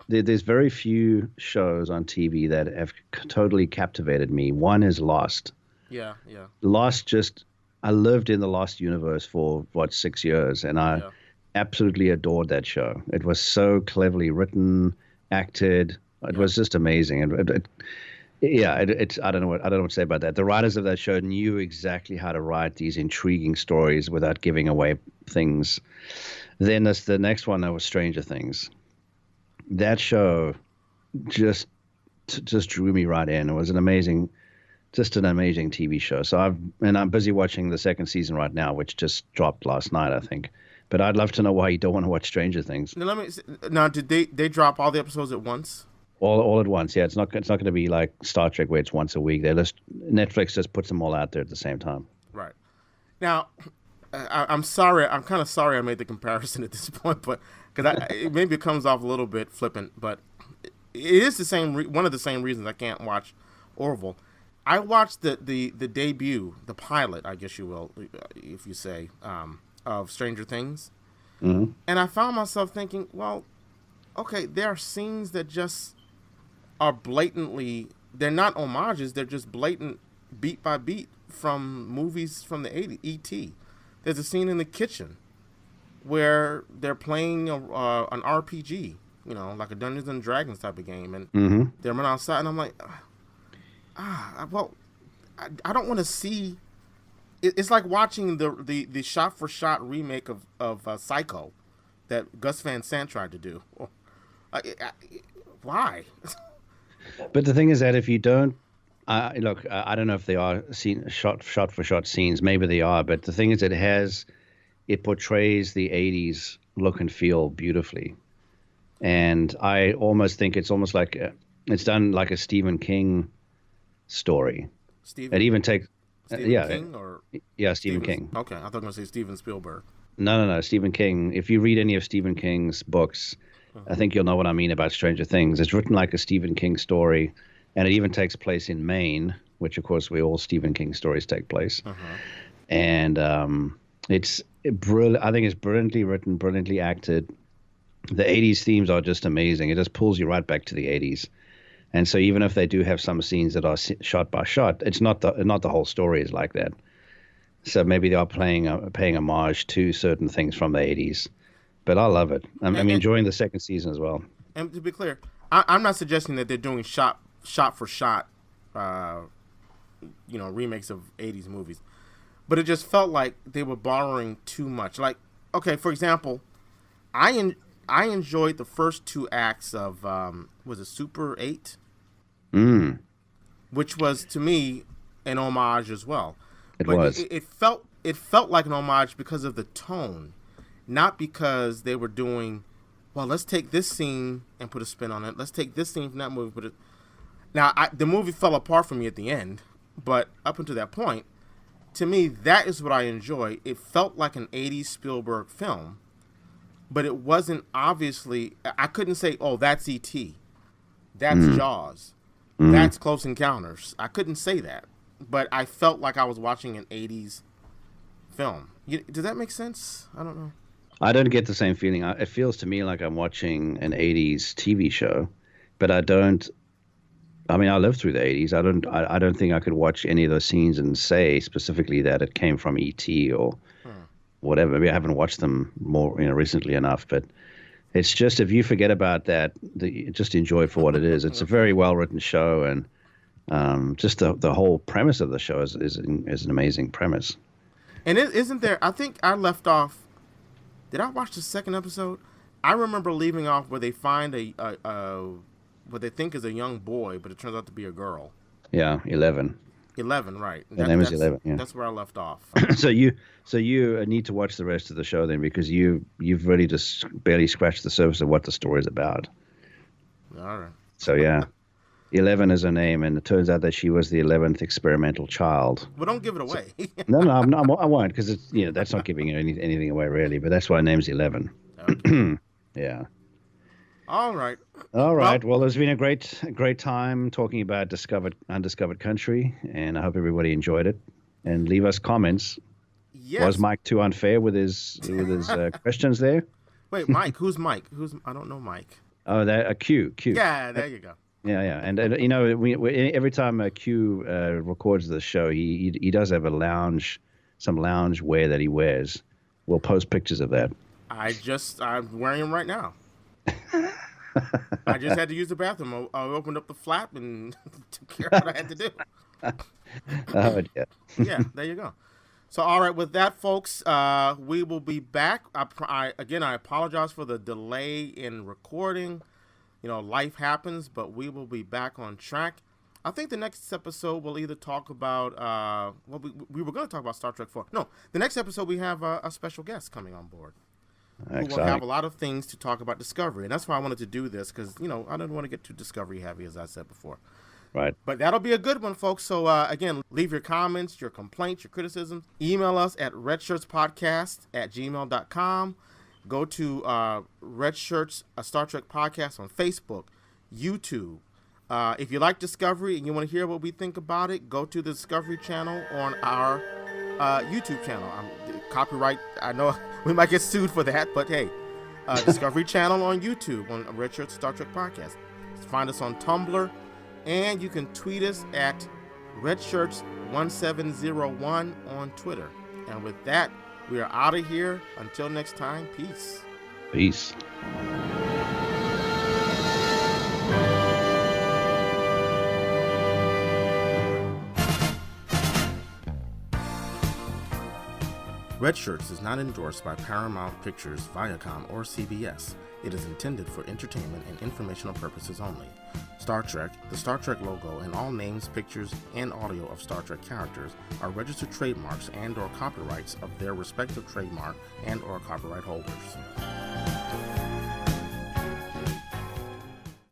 there's very few shows on TV that have totally captivated me. One is Lost. Yeah. Lost I lived in the Lost universe for 6 years, and I absolutely adored that show. It was so cleverly written, acted. It was just amazing. I don't know what to say about that. The writers of that show knew exactly how to write these intriguing stories without giving away things. Then there's the next one that was Stranger Things. That show just drew me right in. It was an amazing just an amazing TV show. So I'm busy watching the second season right now, which just dropped last night, I think. But I'd love to know why you don't want to watch Stranger Things. Now, did they drop all the episodes at once? All at once. Yeah, it's not going to be like Star Trek where it's once a week. Netflix just puts them all out there at the same time. Right. Now, I'm sorry. I'm kind of sorry I made the comparison at this point, but because maybe it comes off a little bit flippant, but it is the same. One of the same reasons I can't watch Orville. I watched the debut, the pilot, I guess you will, if you say, of Stranger Things, and I found myself thinking, well, okay, there are scenes that just are blatantly. They're not homages. They're just blatant, beat by beat from movies from the 80s. E.T. There's a scene in the kitchen where they're playing an RPG, like a Dungeons and Dragons type of game, and they're running outside, and I'm like, well, I don't want to see. It's like watching the shot for shot remake of Psycho that Gus Van Sant tried to do. Why? But the thing is that if you don't, look, I don't know if they are shot for shot scenes. Maybe they are, but the thing is, it portrays the '80s look and feel beautifully, and I almost think it's almost like it's done like a Stephen King story. It even takes King or Stephen King. Okay, I thought you were going to say Steven Spielberg. No, Stephen King. If you read any of Stephen King's books, I think you'll know what I mean about Stranger Things. It's written like a Stephen King story, and it even takes place in Maine, which of course where all Stephen King stories take place. And it's brilliant. I think it's brilliantly written, brilliantly acted. The '80s themes are just amazing. It just pulls you right back to the '80s. And so even if they do have some scenes that are shot by shot, it's not the whole story is like that. So maybe they are paying homage to certain things from the '80s. But I love it. I'm enjoying the second season as well. And to be clear, I'm not suggesting that they're doing shot for shot, remakes of '80s movies, but it just felt like they were borrowing too much. Like, okay, for example, I enjoyed the first two acts of was it Super 8? Which was to me an homage as well. It felt like an homage because of the tone. Not because they were doing, well, let's take this scene and put a spin on it. Let's take this scene from that movie. Now, the movie fell apart for me at the end, but up until that point, to me, that is what I enjoy. It felt like an 80s Spielberg film, but it wasn't obviously, I couldn't say, oh, that's E.T., that's Jaws, that's Close Encounters. I couldn't say that, but I felt like I was watching an 80s film. Does that make sense? I don't know. I don't get the same feeling. It feels to me like I'm watching an '80s TV show, but I don't. I mean, I lived through the '80s. I don't think I could watch any of those scenes and say specifically that it came from E.T. or whatever. Maybe I haven't watched them more, recently enough. But it's just if you forget about that, just enjoy it for what it is. It's a very well written show, and just the whole premise of the show is an amazing premise. And isn't there? I think I left off. Did I watch the second episode? I remember leaving off where they find what they think is a young boy, but it turns out to be a girl. Yeah, 11. 11, right? Her name is 11. Yeah. That's where I left off. So you need to watch the rest of the show then, because you've really just barely scratched the surface of what the story is about. All right. So yeah. 11 is her name, and it turns out that she was the 11th experimental child. Well, don't give it away. No, I won't, because it's that's not giving anything away really. But that's why her name's 11. Okay. Yeah. All right. Well, it's been a great time talking about Undiscovered Country, and I hope everybody enjoyed it. And leave us comments. Yes. Was Mike too unfair with his questions there? Wait, Mike. Who's Mike? I don't know Mike. Oh, that Q. Yeah, there you go. Yeah, and we every time Q records the show, he does have some lounge wear that he wears. We'll post pictures of that. I'm wearing them right now. I just had to use the bathroom. I opened up the flap and took care of what I had to do. Oh yeah. Yeah, there you go. So all right, with that, folks, we will be back. I apologize for the delay in recording. Life happens, but we will be back on track. I think the next episode we'll either talk about, we were going to talk about Star Trek 4. No, the next episode we have a special guest coming on board. Who will have a lot of things to talk about Discovery. And that's why I wanted to do this, because, you know, I didn't want to get too Discovery heavy, as I said before. Right. But that'll be a good one, folks. So, again, leave your comments, your complaints, your criticisms. Email us at redshirtspodcast@gmail.com. Go to Red Shirts, a Star Trek podcast on Facebook, YouTube. If you like Discovery and you want to hear what we think about it, go to the Discovery channel on our YouTube channel. Copyright, I know we might get sued for that, but hey, Discovery channel on YouTube on Red Shirts Star Trek Podcast. Find us on Tumblr, and you can tweet us at redshirts1701 on Twitter. And with that, we are out of here. Until next time, peace. Peace. Red Shirts is not endorsed by Paramount Pictures, Viacom, or CBS. It is intended for entertainment and informational purposes only. Star Trek, the Star Trek logo, and all names, pictures, and audio of Star Trek characters are registered trademarks and/or copyrights of their respective trademark and/or copyright holders.